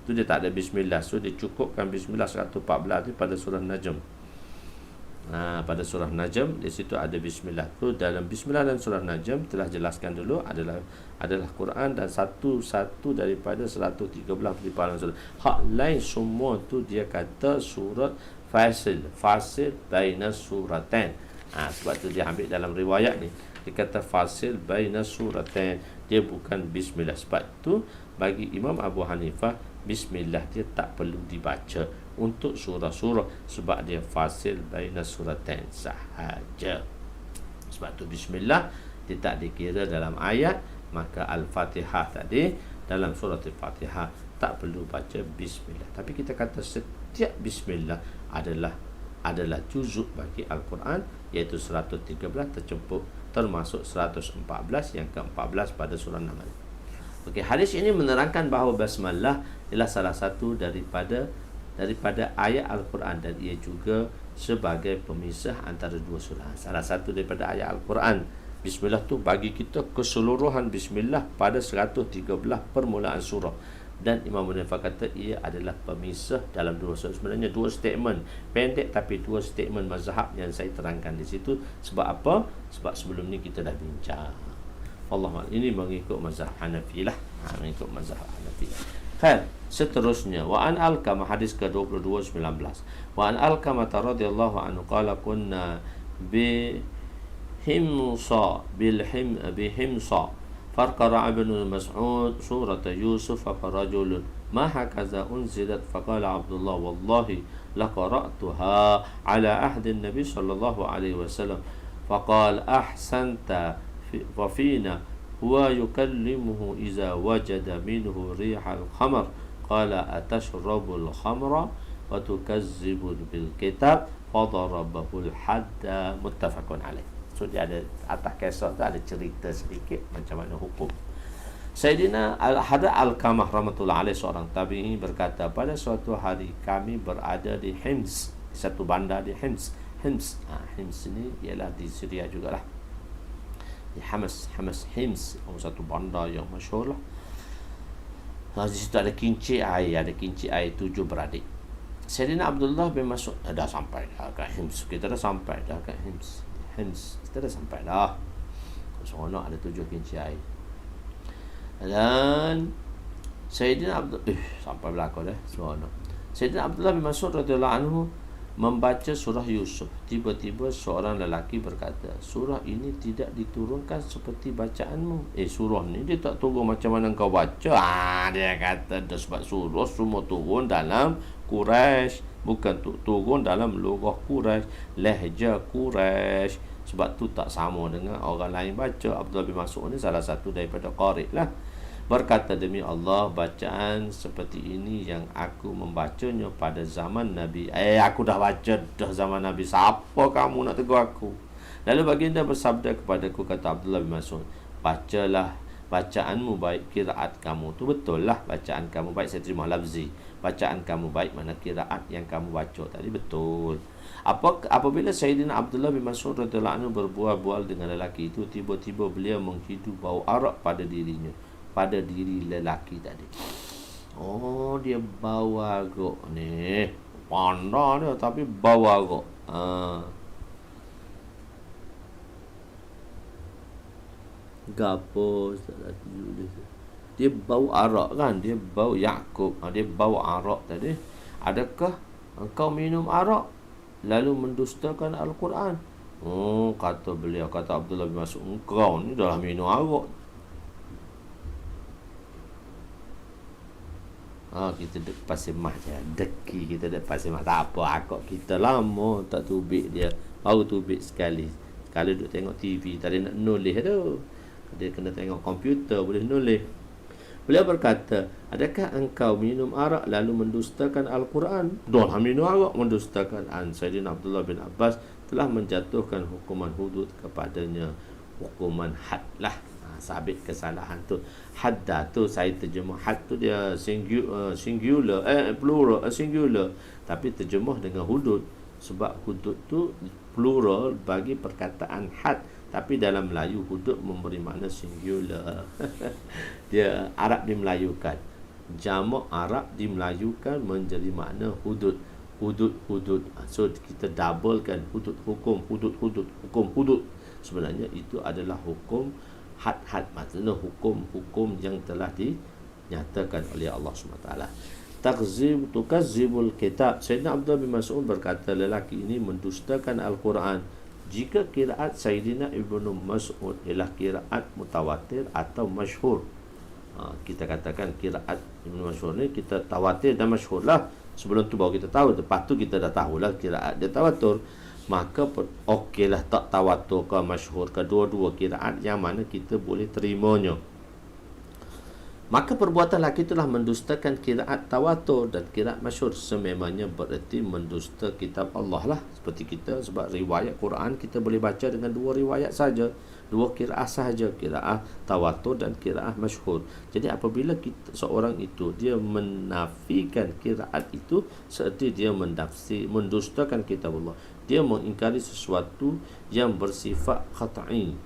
tu dia tak ada Bismillah. So dia cukupkan Bismillah 114 ni pada surah Najm. Pada surah Najm di situ ada bismillah tu. Dalam bismillah dan surah Najm telah jelaskan dulu adalah Quran, dan satu daripada 113 perliparan surah. Hak lain semua tu dia kata surat fasil baina suratain. Sebab tu dia ambil dalam riwayat ni, dia kata fasil baina suratain, dia bukan bismillah. Sebab tu bagi Imam Abu Hanifah, bismillah dia tak perlu dibaca untuk surah-surah, sebab dia fasil baina suratain sahaja. Sebab tu bismillah dia tak dikira dalam ayat. Maka Al-Fatihah tadi, dalam surah Al-Fatihah tak perlu baca bismillah. Tapi kita kata setiap bismillah adalah juzuk bagi Al-Quran, iaitu 113 termasuk 114 yang ke-14 pada surah Naml. Okey, hadis ini menerangkan bahawa basmalah ialah salah satu daripada ayat Al-Quran, dan ia juga sebagai pemisah antara dua surah. Salah satu daripada ayat Al-Quran, bismillah tu bagi kita keseluruhan bismillah pada 113 permulaan surah. Dan Imam Munifah kata ia adalah pemisah dalam dua surah. Sebenarnya dua statement pendek, tapi dua statement mazhab yang saya terangkan di situ. Sebab apa? Sebab sebelum ni kita dah bincang. Allah ini mengikut mazhab Hanafi lah. Mengikut mazhab Hanafi. Khair, seterusnya wa an Alqamah, hadis ke-22 19. Wa an Alqamah radhiyallahu anhu qala kunna bihimsa farqara ibn Mas'ud surah Yusuf farajul ma hakaza unzilat faqala Abdullah wallahi laqara'tuha ala ahdi an-nabi sallallahu alaihi wasallam faqala ahsanta wa fina huwa yukallimuhu iza wajada minhu rihal khamar qala atashrabu al-khamra wa tukazzibu bil kitab fadarabahu al-hadda, muttafaqun alaih. So dia ada atas kisah tu ada cerita sedikit macam mana hukum. Sayyidina Al-Qamah rahmatullah alaih, seorang tabi'i, berkata, pada suatu hari kami berada di Hims, di satu bandar di Hims. Hims ini ialah di Syria jugalah. Di Hims, satu bandar yang masyhur lah. Di situ ada kincir air 7 beradik. Sayyidina Abdullah bin Mas'ud dah sampai dah kat Hims. Kita dah sampai dah kat Hims. Kita dah sampai dah. Seronok ada 7 kincir air. Dan Sayyidina Abdullah sampai belakang dah. Seronok. Sayyidina Abdullah bin Mas'ud radhiyallahu anhu membaca surah Yusuf. Tiba-tiba seorang lelaki berkata, surah ini tidak diturunkan seperti bacaanmu. Surah ni dia tak turun macam mana kau baca. Dia kata sebab surah semua turun dalam Quraisy, bukan turun dalam lugah Quraisy, lahjah Quraisy. Sebab tu tak sama dengan orang lain baca. Abdullah bin Mas'ud ni salah satu daripada qari lah. Berkata, demi Allah, bacaan seperti ini yang aku membacanya pada zaman Nabi. Aku dah baca dah zaman Nabi. Siapa kamu nak tegur aku? Lalu baginda bersabda kepadaku, kata Abdullah bin Mas'ud, bacalah bacaanmu baik, kiraat kamu tu betul lah. Bacaan kamu baik, saya terima lafzi. Bacaan kamu baik, mana kiraat yang kamu baca tadi betul. Apabila Sayyidina Abdullah bin Mas'ud radhiyallahu anhu berbual-bual dengan lelaki itu, tiba-tiba beliau menghidu bau arak pada dirinya, pada diri lelaki tadi. Oh, dia bau arak ni. Pandai dia tapi bau arak. Gapo dia bau arak kan, dia bau Yakub, dia bau arak tadi. Adakah engkau minum arak lalu mendustakan Al-Quran? Kata beliau, kata Abdullah bin Mas'ud, engkau ni dah minum arak. Kita dek pasir mah je, deki kita dek pasir mah, tak apa, akak kita lama tak tubik dia, baru tubik sekali. Sekali duk tengok TV, tak ada nak nulis tu, dia kena tengok komputer boleh nulis. Beliau berkata, adakah engkau minum arak lalu mendustakan Al-Quran? Dah minum arak mendustakan. Sayyidina Abdullah bin Abbas telah menjatuhkan hukuman hudud kepadanya, hukuman had lah. Sabit kesalahan tu. Hadda tu saya terjemah, had tu dia singular, plural, singular, tapi terjemah dengan hudud, sebab hudud tu plural bagi perkataan had, tapi dalam Melayu hudud memberi makna singular. Dia Arab dimelayukan, jamak Arab dimelayukan menjadi makna hudud. Hudud. So kita doublekan hudud, hukum, hudud, hukum, hudud. Sebenarnya itu adalah hukum had-had, maksudnya hukum-hukum yang telah dinyatakan oleh Allah SWT. Tukazzibul kitab. Sayyidina Abdullah bin Mas'ud berkata, lelaki ini mendustakan Al-Quran jika kiraat Sayyidina Ibnu Mas'ud ialah kiraat mutawatir atau masyhur. Kita katakan kiraat Ibnu Mas'ud ni kita tawatir dan masyhur lah. Sebelum tu baru kita tahu, lepas tu kita dah tahulah kiraat dia tawatur. Maka okeylah, tak tawatur ke masyhur, kedua-dua kiraat yang mana kita boleh terimanya. Maka perbuatan lelaki itulah mendustakan kiraat tawatur dan kiraat masyhur. Sememangnya bererti mendusta kitab Allah lah. Seperti kita, sebab riwayat Quran kita boleh baca dengan dua riwayat saja, dua kiraat sahaja, kiraat tawatur dan kiraat masyhur. Jadi apabila seorang itu dia menafikan kiraat itu, seerti dia mendustakan kitab Allah. Dia mengingkari sesuatu yang bersifat qat'i.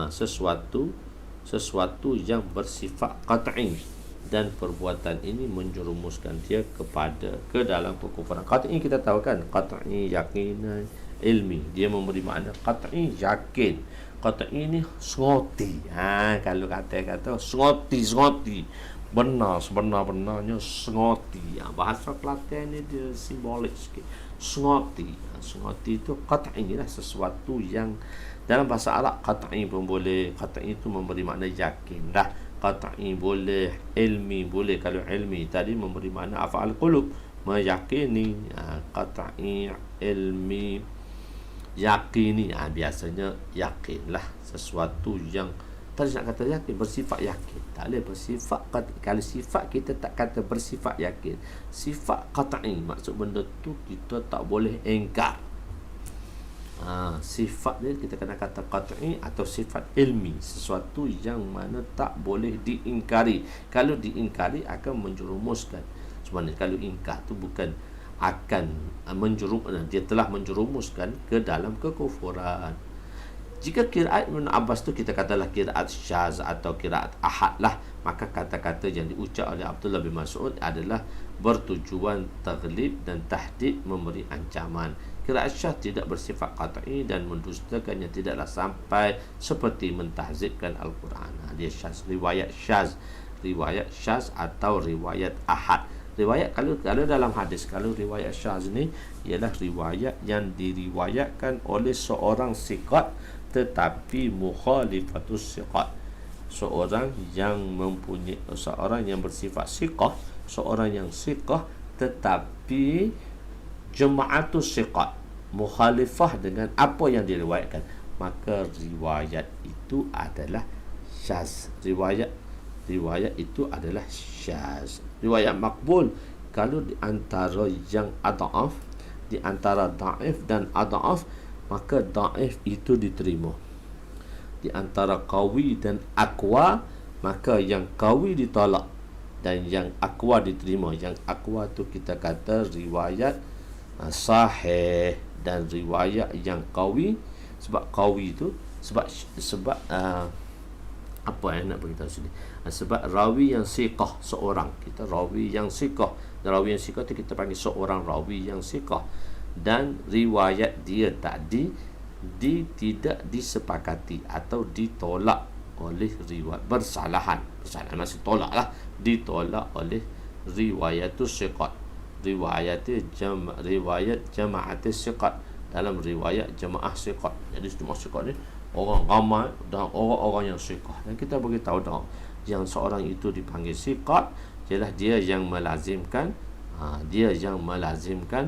Sesuatu yang bersifat qat'i, dan perbuatan ini menjerumuskan dia ke dalam kekufuran. Qat'i kita tahu kan, qat'i yaqinan ilmi, dia memberi makna qat'i yakin. Qat'i ni sengoti. Kalau kata sengoti benar, sebenar-benarnya sengoti. Bahasa Kelantan ni dia simbolik sikit. Sengoti itu qat'i lah, sesuatu yang dalam bahasa Arab qat'i pun boleh. Qat'i itu memberi makna yakin dah. Qat'i boleh, ilmi boleh. Kalau ilmi tadi memberi makna af'al qulub, meyakini. Qat'i, ilmi, yakini. Biasanya yakin lah, sesuatu yang tadi nak kata yakin, bersifat yakin. Tak boleh bersifat qat'i. Kalau sifat kita tak kata bersifat yakin, sifat qat'i, maksud benda tu kita tak boleh engkar. Sifat dia kita kena kata qat'i atau sifat ilmi, sesuatu yang mana tak boleh diingkari. Kalau diingkari akan menjerumuskan. Sebenarnya kalau ingkar tu bukan akan dia telah menjerumuskan ke dalam kekufuran. Jika kiraat Ibn Abbas tu kita katalah kiraat syaz atau kiraat ahad lah, maka kata-kata yang diucap oleh Abdullah bin Mas'ud adalah bertujuan taglib dan tahdid, memberi ancaman. Kiraat syaz tidak bersifat qat'i dan mendustakannya tidaklah sampai seperti mentahzibkan Al-Quran. Dia syaz, riwayat syaz atau riwayat ahad. Riwayat kalau dalam hadis, kalau riwayat syaz ni ialah riwayat yang diriwayatkan oleh seorang siqat tetapi mukhalifatus siqat. Seorang yang bersifat siqah, seorang yang siqah tetapi jama'atus siqat, mukhalifah dengan apa yang diriwayatkan, maka riwayat itu adalah syaz. Riwayat riwayat itu adalah syaz. Riwayat makbul kalau di antara yang adhaf, di antara dhaif dan adhaf, maka dhaif itu diterima. Di antara qawi dan aqwa, maka yang qawi ditolak dan yang aqwa diterima. Yang aqwa tu kita kata riwayat sahih, dan riwayat yang qawi. Sebab qawi tu sebab apa yang nak beritahu sini, sebab rawi yang siqah seorang, kita rawi yang siqah, dan rawi yang siqah tu kita panggil seorang rawi yang siqah, dan riwayat dia tadi tidak disepakati atau ditolak oleh riwayat bersalahan masih tolak lah, ditolak oleh riwayatus siqat, riwayat jama'atis siqat, dalam riwayat jemaah siqat. Jadi jemaah siqat ni orang ramai dan orang-orang yang siqah, dan kita beritahu dah yang seorang itu dipanggil siqat ialah dia yang melazimkan dia yang melazimkan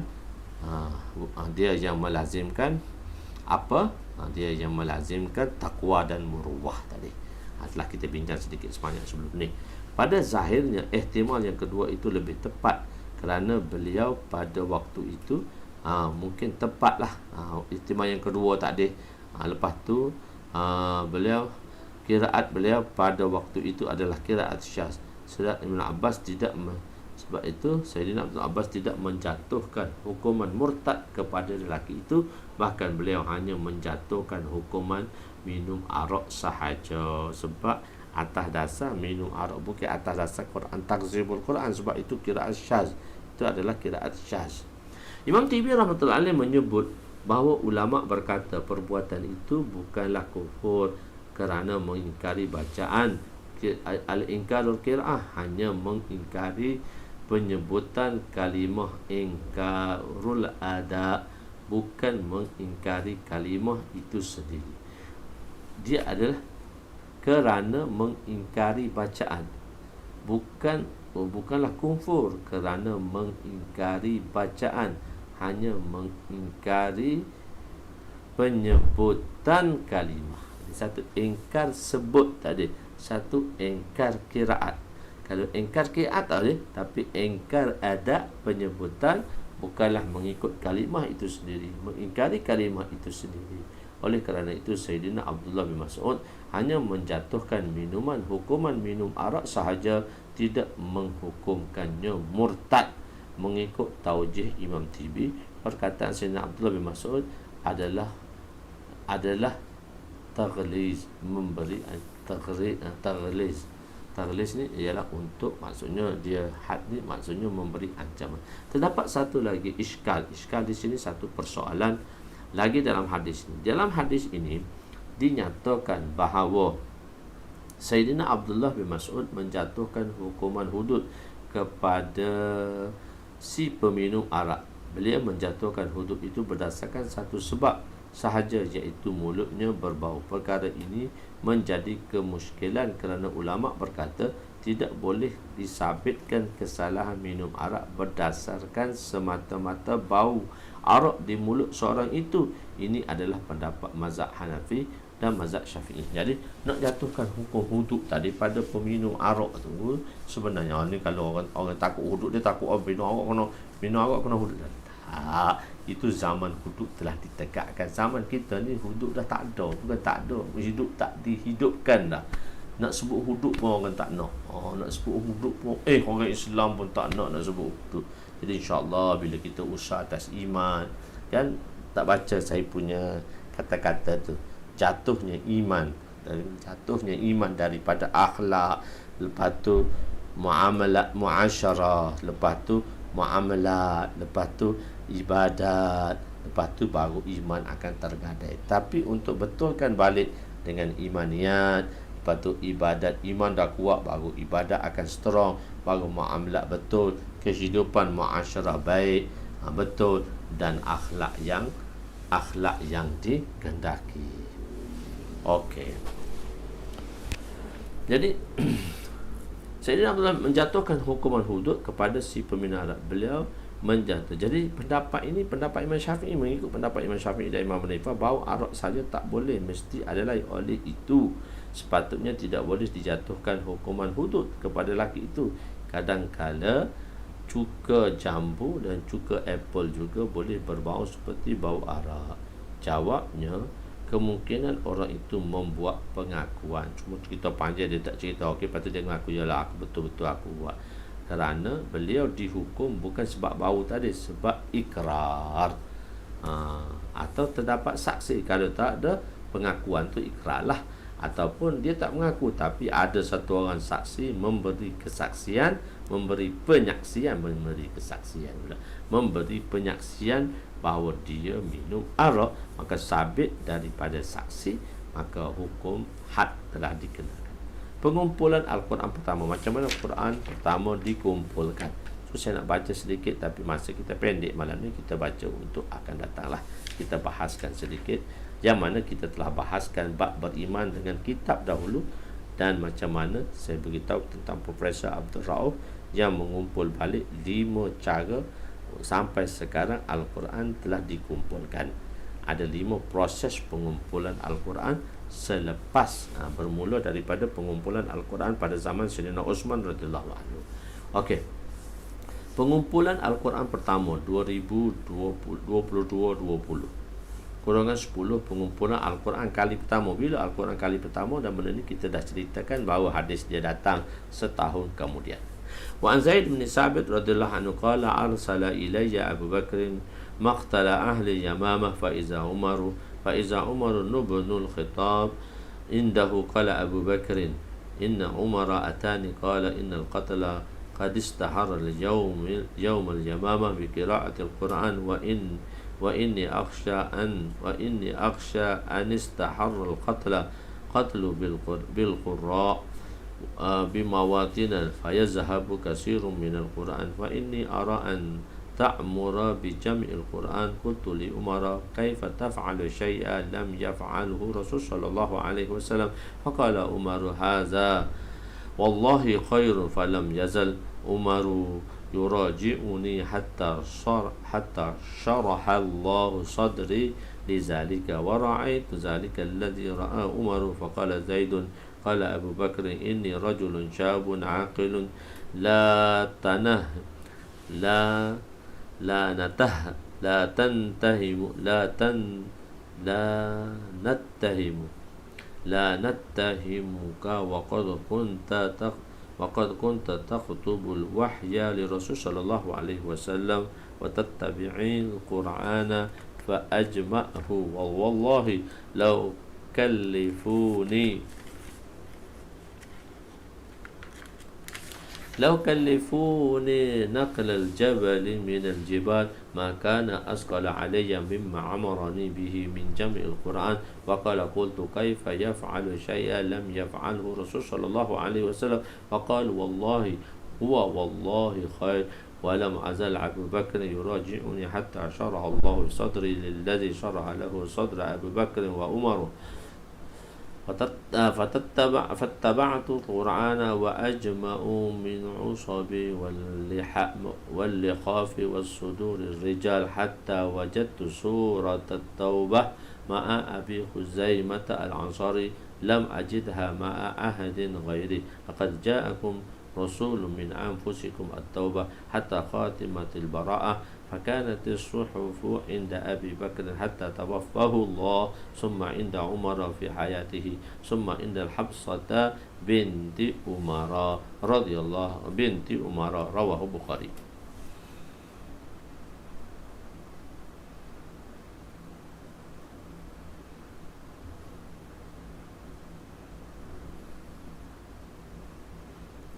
apa? Dia yang melazimkan takwa dan muruwah tadi. Telah kita bincang sedikit sebanyak sebelum ni. Pada zahirnya ihtimal yang kedua itu lebih tepat, kerana beliau pada waktu itu mungkin tepatlah ihtimal yang kedua tadi. Lepas tu kiraat beliau pada waktu itu adalah kiraat syaz. Sedangkan Ibn Abbas tidak sebab itu Sayyidina Abdul Abbas tidak menjatuhkan hukuman murtad kepada lelaki itu, bahkan beliau hanya menjatuhkan hukuman minum arak sahaja. Sebab atas dasar minum arak, bukan atas dasar Quran, takzibul Quran, sebab itu kiraat syaz. Itu adalah kiraat syaz. Imam Tibi rahmatullahi alaih menyebut bahawa ulama berkata perbuatan itu bukanlah kufur kerana mengingkari bacaan. Al-inkarul qira'ah hanya mengingkari penyebutan kalimah ingkarul ada, bukan mengingkari kalimah itu sendiri. Dia adalah kerana mengingkari bacaan, bukanlah kufur kerana mengingkari bacaan, hanya mengingkari penyebutan kalimah. Satu ingkar sebut tadi, satu ingkar kiraat. Kalau ingkar kiraat tadi, tapi ingkar ada penyebutan, bukanlah mengikut kalimah itu sendiri, mengingkari kalimah itu sendiri. Oleh kerana itu Sayyidina Abdullah bin Mas'ud hanya menjatuhkan hukuman minum arak sahaja, tidak menghukumkannya murtad. Mengikut taujih Imam Tibi, perkataan Sayyidina Abdullah bin Mas'ud adalah taghliz, memberi taghliz ni ialah untuk, maksudnya dia had ni maksudnya memberi ancaman. Terdapat satu lagi iskal di sini, satu persoalan lagi dalam hadis ini. Dalam hadis ini dinyatakan bahawa Sayyidina Abdullah bin Mas'ud menjatuhkan hukuman hudud kepada si peminum arak. Beliau menjatuhkan hudud itu berdasarkan satu sebab sahaja, iaitu mulutnya berbau. Perkara ini menjadi kemusykilan kerana ulama berkata tidak boleh disabitkan kesalahan minum arak berdasarkan semata-mata bau arak di mulut seorang itu. Ini adalah pendapat mazhab Hanafi dan mazhab Syafi'i. Jadi nak jatuhkan hukum hudud tadi pada peminum arak tu, sebenarnya ni kalau orang takut hudud, dia takut minum arak kena hudud. Tak, itu zaman hudud telah ditegakkan. Zaman kita ni hudud dah tak ada, bukan tak ada, hidup tak dihidupkan dah. Nak sebut hudud pun orang tak nak. Nak sebut hudud pun orang Islam pun tak nak sebut hudud. Jadi insya-Allah bila kita usaha atas iman, kan, tak baca saya punya kata-kata tu, jatuhnya iman daripada akhlak, lepas tu muamalat muasyarah, lepas tu muamalat, lepas tu ibadat, lepas tu baru iman akan tergadai. Tapi untuk betulkan balik dengan imaniyat, lepas tu ibadat, iman dah kuat, baru ibadat akan strong, baru muamalat betul, kehidupan muasyarah baik betul, dan akhlak yang dikehendaki. Okey. Jadi Sayyidina Abdullah menjatuhkan hukuman hudud kepada si peminum arak. Beliau menjatuh. Jadi pendapat ini pendapat Imam Syafi'i, mengikut pendapat Imam Syafi'i dan Imam Hanifah, bau arak saja tak boleh, mesti adalah oleh itu sepatutnya tidak boleh dijatuhkan hukuman hudud kepada lelaki itu. Kadang-kala cuka jambu dan cuka apple juga boleh berbau seperti bau arak. Jawabnya, kemungkinan orang itu membuat pengakuan. Cuma cerita panjang, dia tak cerita. Okey, lepas tu dia mengaku, yalah aku betul-betul aku buat. Kerana beliau dihukum bukan sebab bau tadi, sebab ikrar. Atau terdapat saksi. Kalau tak ada pengakuan tu ikrarlah. Ataupun dia tak mengaku, tapi ada satu orang saksi memberi kesaksian, memberi penyaksian bahawa dia minum arak, maka sabit daripada saksi, maka hukum had telah dikenakan. Pengumpulan Al-Quran pertama, macam mana Al-Quran pertama dikumpulkan? So saya nak baca sedikit, tapi masa kita pendek malam ni, kita baca untuk akan datanglah. Kita bahaskan sedikit, yang mana kita telah bahaskan bab beriman dengan kitab dahulu, dan macam mana saya beritahu tentang Profesor Abdul Rauf yang mengumpul balik 5 cara sampai sekarang Al-Quran telah dikumpulkan. Ada 5 proses pengumpulan Al-Quran selepas bermula daripada pengumpulan Al-Quran pada zaman Sayyidina Uthman radhiyallahu anhu. Okey. Pengumpulan Al-Quran pertama 2022-20. Kurangan 10 pengumpulan Al-Quran kali pertama. Bila Al-Quran kali pertama, dan benda ni kita dah ceritakan bahawa hadis dia datang setahun kemudian. Wa an Zaid bin Sabit radhiyallahu anhu qala arsala ilayya Abu Bakr maqtala ahli Yamamah fa iza Umar nubnul khitab indahu qala Abu Bakr inna Umar atani qala innal qatla qad istahara al-yawm al-Yamamah bi qira'ati al-Quran wa inni akhsha an istaharra al-qatlu bil qurra bimawatina fayazhabu katsirun min al-Quran wa inni ara an ta'mura bi jam'il Quran. Qultu li Umar kaifa taf'alu shay'an lam yaf'alhu Rasul sallallahu alaihi wasallam, faqala Umar hadza wallahi khairun falam yazal Umaru yuraji'uni hatta syaraha Allah sadri lizalika wa ra'aytu zalika alladhi ra'a Umar. Faqala Zaidun qala Abu Bakr inni rajulun syabun aqilun la nattahimuka وقد كنت تخطب الوحي لرسول صلى الله عليه وسلم وتتبعين القرآن فأجمعه والله لو كلفوني نقل الجبل من الجبال ما كان أثقل علي مما أمرني به من جمع القرآن. وقال قلت كيف يفعل شيئا لم يفعله رسول صلى الله عليه وسلم. فقال والله خير ولم أزل أبو بكر يراجعني حتى شرح الله صدري للذي شرح له صدر أبو بكر وعمر. فاتبعت القرآن وأجمعوا من عصبي واللخاف والصدور الرجال حتى وجدت سورة التوبة مع أبي خزيمة الأنصاري لم أجدها مع أحد غيري. لقد جاءكم رسول من أنفسكم التوبة حتى خاتمة البراءة. فكانت الصحف عند أبي بكر حتى توفاه الله، ثم عند عمر في حياته، ثم عند الحفصة بنت عمر رواه البخاري.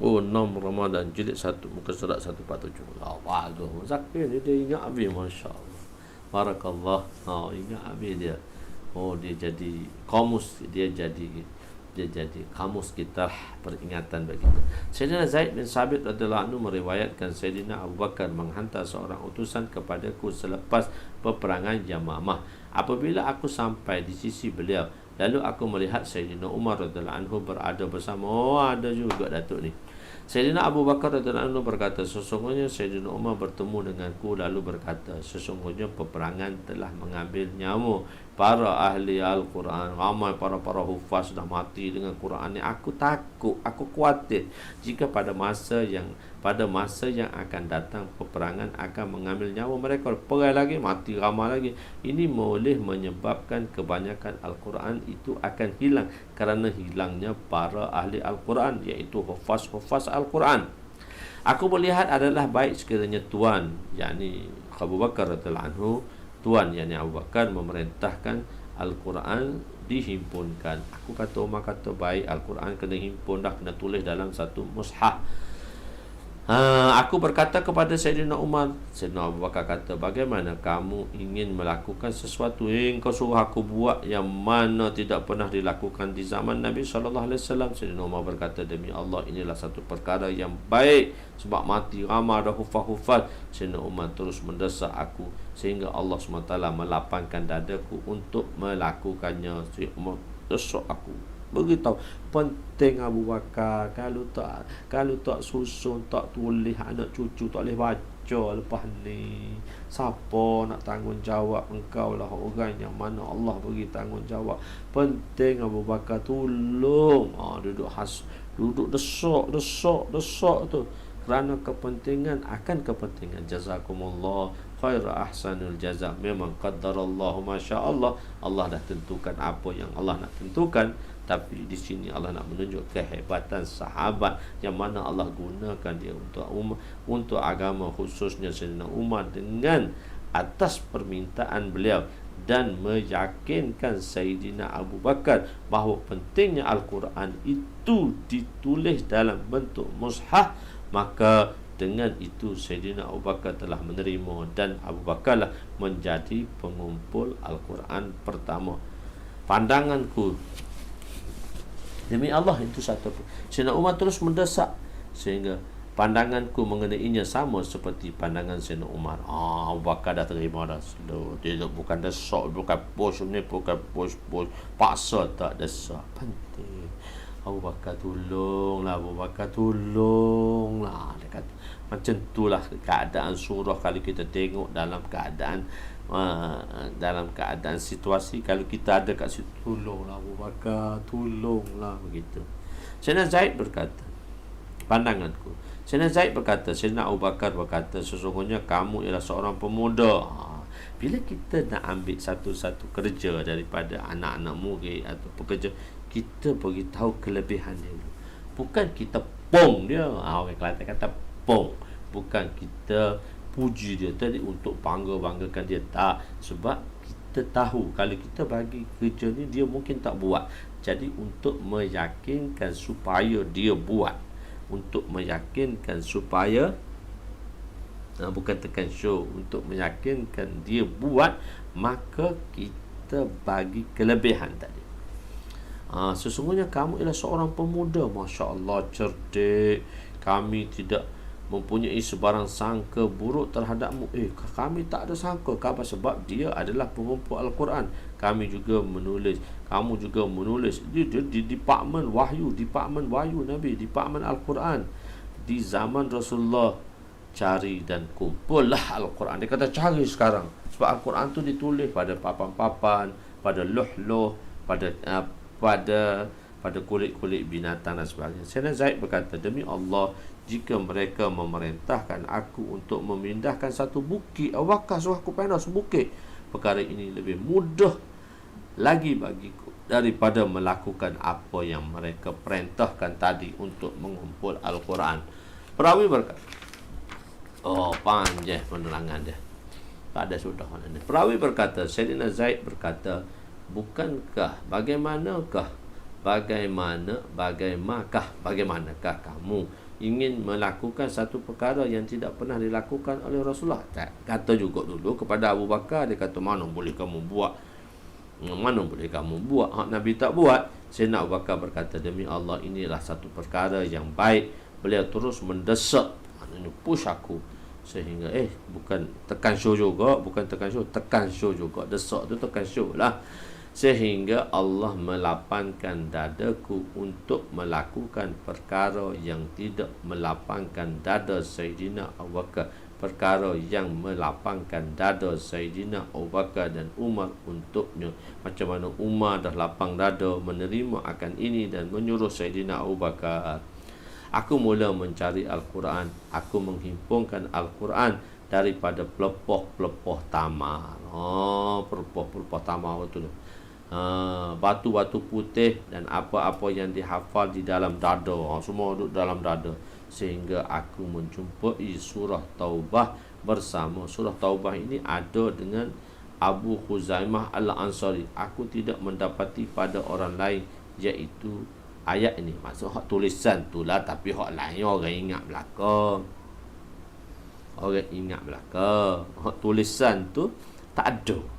Oh, 6 Ramadan jilid 1 muka surat 147. Waduh, Zakir dia ingat habis, masya-Allah. Barakallah. Ingat habis dia. Dia jadi kamus, dia jadi kamus kita, peringatan bagi kita. Sayyidina Zaid bin Sabit radhiyallahu anhu meriwayatkan Sayyidina Abu Bakar menghantar seorang utusan kepadaku selepas peperangan Yamamah. Apabila aku sampai di sisi beliau, lalu aku melihat Sayyidina Umar radhiyallahu anhu berada bersama. Ada juga Datuk ni. Sayyidina Abu Bakar radhiyallahu anhu berkata, sesungguhnya Sayyidina Umar bertemu denganku lalu berkata, sesungguhnya peperangan telah mengambil nyawa para ahli Al-Quran. Ramai para hufaz sudah mati dengan Quran ni. Aku takut, aku khawatir jika pada masa yang akan datang peperangan akan mengambil nyawa mereka. Perang lagi, mati ramai lagi. Ini boleh menyebabkan kebanyakan Al-Quran itu akan hilang kerana hilangnya para ahli Al-Quran, iaitu hufaz Al-Quran. Aku melihat adalah baik sekiranya tuan, yakni Abu Bakar radhiyallahu anhu, tuan yakni Abu Bakar memerintahkan Al-Quran dihimpunkan. Aku kata, Umar kata baik, Al-Quran kena himpun dah, kena tulis dalam satu mushaf. Aku berkata kepada Sayyidina Umar, Sayyidina Abu Bakar kata, bagaimana kamu ingin melakukan sesuatu yang kau suruh aku buat yang mana tidak pernah dilakukan di zaman Nabi SAW? Sayyidina Umar berkata, demi Allah inilah satu perkara yang baik, sebab mati ramai dah hufaz. Sayyidina Umar terus mendesak aku sehingga Allah SWT melapangkan dadaku untuk melakukannya. Sayyidina Umar desak aku, beritahu penting Abu Bakar, kalau tak susun, tak tulis, anak cucu tak boleh baca lepas ni. Siapa nak tanggungjawab? Engkau lah orang yang mana Allah bagi tanggungjawab. Penting Abu Bakar, tolong. Duduk desak tu kerana kepentingan, akan kepentingan. Jazakumullah khaira ahsanul jaza. Memang qaddarallahu masya-Allah, Allah dah tentukan apa yang Allah nak tentukan. Tapi di sini Allah nak menunjuk kehebatan sahabat yang mana Allah gunakan dia untuk agama, khususnya Sayyidina Umar, dengan atas permintaan beliau dan meyakinkan Sayyidina Abu Bakar bahawa pentingnya Al-Quran itu ditulis dalam bentuk mushaf. Maka dengan itu Sayyidina Abu Bakar telah menerima, dan Abu Bakar lah menjadi pengumpul Al-Quran pertama. Pandanganku, demi Allah itu satu. Sayyidina Umar terus mendesak sehingga pandanganku mengenainya sama seperti pandangan Sayyidina Umar. Abu Bakar dah terima dah. Dia bukan desak, bukan push ni, bukan push paksa, tak desak. Penting. Abu Bakar tolonglah, Abu Bakar tolonglah. Dia kata macam itulah keadaan surah. Kalau kita tengok dalam keadaan situasi, kalau kita ada kat situ, tolonglah Abu Bakar, tolonglah, begitu. Sayyidina Zaid berkata, pandanganku, Sayyidina Zaid berkata, Sayyidina Abu Bakar berkata, sesungguhnya kamu ialah seorang pemuda. Bila kita nak ambil satu-satu kerja daripada anak-anak murid atau pekerja, kita beritahu kelebihan dia dulu. Bukan kita pong dia. Orang Kelantan kata pong. Bukan kita puji dia tadi untuk banggakan dia. Tak. Sebab kita tahu kalau kita bagi kerja ni, dia mungkin tak buat. Jadi untuk meyakinkan supaya dia buat, untuk meyakinkan supaya bukan tekan show, untuk meyakinkan dia buat, maka kita bagi kelebihan tadi. Sesungguhnya kamu ialah seorang pemuda, Masya Allah, cerdik. Kami tidak mempunyai sebarang sangka buruk terhadapmu. Kami tak ada sangka. Kenapa? Sebab dia adalah pengumpul Al-Quran. Kami juga menulis, kamu juga menulis. Di departmen wahyu Nabi, departmen Al-Quran di zaman Rasulullah. Cari dan kumpullah Al-Quran. Dia kata cari sekarang, sebab Al-Quran tu ditulis pada papan-papan, pada loh-loh, pada kulit-kulit binatang dan sebagainya. Sayyidina Zaid berkata, demi Allah, jika mereka memerintahkan aku untuk memindahkan satu bukit, Abu Bakar suruh aku pindah sebukit, perkara ini lebih mudah lagi bagiku daripada melakukan apa yang mereka perintahkan tadi untuk mengumpul Al-Quran. Perawi berkata, panjang penerangan dia, tak ada sudah mana ni. Perawi berkata, Sayyidina Zaid berkata, bukankah bagaimanakah kamu ingin melakukan satu perkara yang tidak pernah dilakukan oleh Rasulullah? Kata juga dulu kepada Abu Bakar, dia kata mana boleh kamu buat, hak Nabi tak buat. Sayyidina Abu Bakar berkata, demi Allah inilah satu perkara yang baik. Beliau terus mendesak, push aku sehingga bukan tekan show juga, desak tu tekan show lah. sehingga Allah melapangkan dadaku untuk melakukan perkara yang tidak melapangkan dada Sayyidina Abu Bakar, perkara yang melapangkan dada Sayyidina Abu Bakar dan Umar untuknya. Macam mana Umar dah lapang dada menerima akan ini dan menyuruh Sayyidina Abu Bakar. Aku mula mencari Al-Quran, aku menghimpunkan Al-Quran daripada pelepah-pelepah tamar. Pelepah-pelepah tamar betul. Batu-batu putih dan apa-apa yang dihafal di dalam dada, semua duduk dalam dada, sehingga aku menjumpai surah Taubah bersama. Surah Taubah ini ada dengan Abu Khuzaimah Al-Ansari. Aku tidak mendapati pada orang lain, iaitu ayat ini. Maksud hak tulisan tu lah, tapi hak lain orang ingat belaka. Orang ingat belaka. Hak tulisan tu tak ada.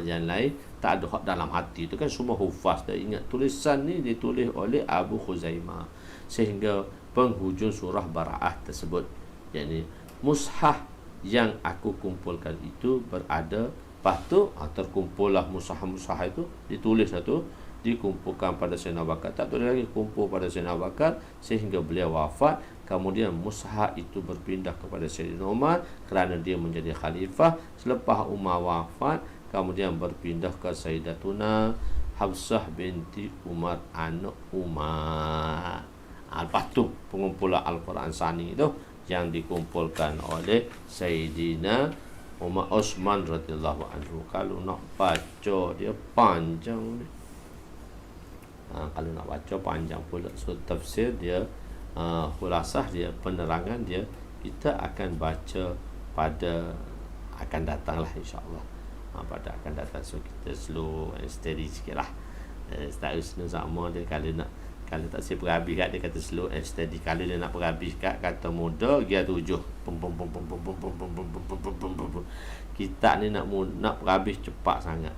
Yang lain tak ada hak dalam hati tu kan semua hufaz dah ingat. Tulisan ni ditulis oleh Abu Khuzaimah, sehingga penghujung surah Bara'ah tersebut, yakni mushaf yang aku kumpulkan itu berada. Lepas tu terkumpullah mushaf-mushaf itu, ditulis satu, dikumpulkan pada Sayyidina Abu Bakar. Tak boleh lagi kumpul pada Sayyidina Abu Bakar sehingga beliau wafat. Kemudian mushaf itu berpindah kepada Sayyidina Umar kerana dia menjadi khalifah. Selepas Umar wafat, kemudian berpindah ke Sayyidatuna Hafsah binti Umar, anak Umar. Lepas tu pengumpulan Al-Quran Sani itu yang dikumpulkan oleh Sayyidina Umar Osman radhiyallahu anhu. Kalau nak baca dia panjang ni. Kalau nak baca panjang pula. So tafsir dia, khulasah dia, penerangan dia, kita akan baca pada akan datang lah, insyaAllah. Pada akan datang. So kita slow and steady sikit lah. Tak usah sama dia. Kalau tak saya perhabis kat dia kata slow and steady. Kalau dia nak perhabis kat kata muda, dia 7. Kita ni nak perhabis cepat sangat.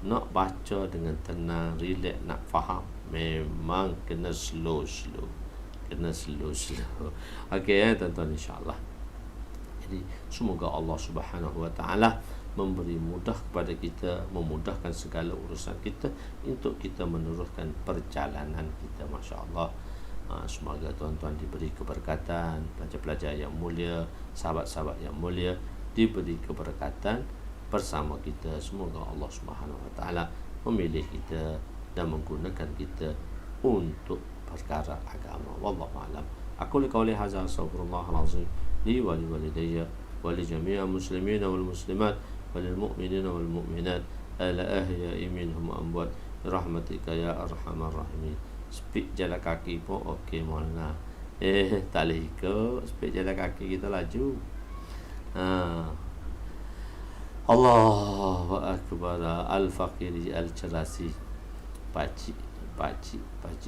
Nak baca dengan tenang, relax, nak faham, memang kena slow. Okey tuan-tuan, insya-Allah. Jadi semoga Allah Subhanahu Wa Taala memberi mudah kepada kita, memudahkan segala urusan kita untuk kita meneruskan perjalanan kita, masya-Allah. Semoga tuan-tuan diberi keberkatan, pelajar-pelajar yang mulia, sahabat-sahabat yang mulia diberi keberkatan bersama kita. Semoga Allah Subhanahu Wa Taala memilih kita dan menggunakan kita untuk perkara agama. Wallahu a'lam. Aku liqauli hadza astaghfirullahal azim li wa li walidayya wa li jami'il muslimin wal muslimat wal mu'minina wal mu'minat ala ahya'i minhum amwat rahmatika ya arhamar rahimin. Speed jalan kaki pun okey Maulana. Tak boleh ikut speed jalan kaki kita laju. Allahu akbar. Al-Faqiri Al-Cerasi, Pakcik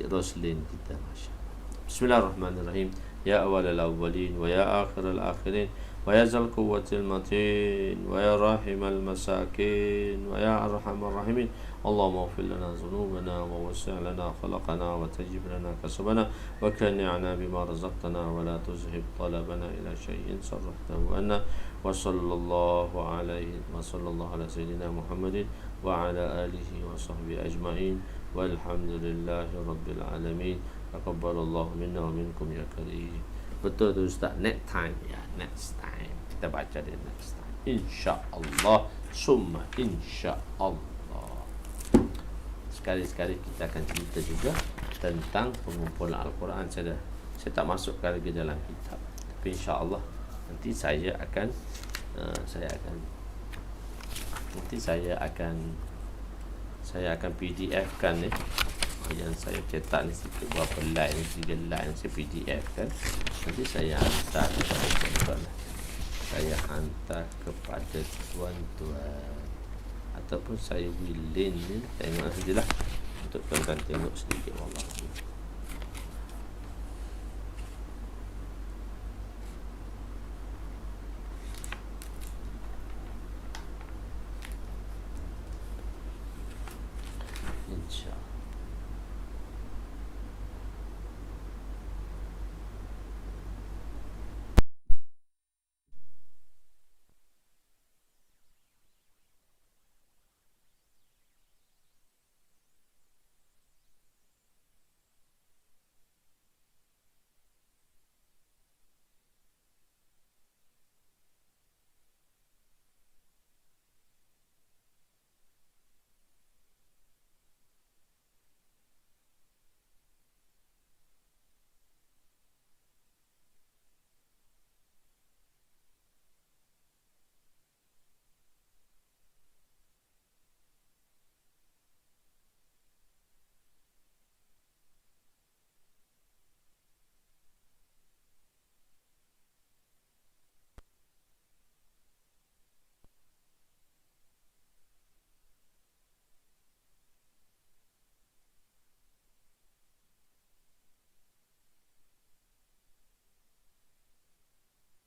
Roslin kita, masya-Allah. Bismillahirrahmanirrahim. Ya awalal awwalin wa ya akhiral akhirin wa ya zal quwwatil matin wa ya rahimal masakin wa ya arhamar rahimin. Allahumma ighfir lana dhunubana wa wasi' lana khalaqana wa tajib lana kasbana wa kanni'na bima razaqtana wa la tuzhib talabana ila shay'in sarraftahu anna wa sallallahu alaihi wa sallallahu ala sayyidina Muhammadin wa ala alihi wa sahbihi ajma'in walhamdulillahi rabbil alamin. Taqabbalallahu minna wa minkum ya karim. Betul tu Ustaz, next time ya, next time kita baca dia next time, insya-Allah, summa insya-Allah. Sekali-sekali kita akan cerita juga tentang pengumpulan Al-Quran. Saya tak masukkan lagi dalam kitab, tapi insya-Allah nanti saya akan PDF kan ni, yang saya cetak ni sikit berapa line, 3 line saya PDF kan. Nanti saya hantar kepada tuan-tuan, saya hantar kepada tuan-tuan, ataupun saya willing ni, tengok sajalah untuk tuan-tuan tengok sedikit. Wallah.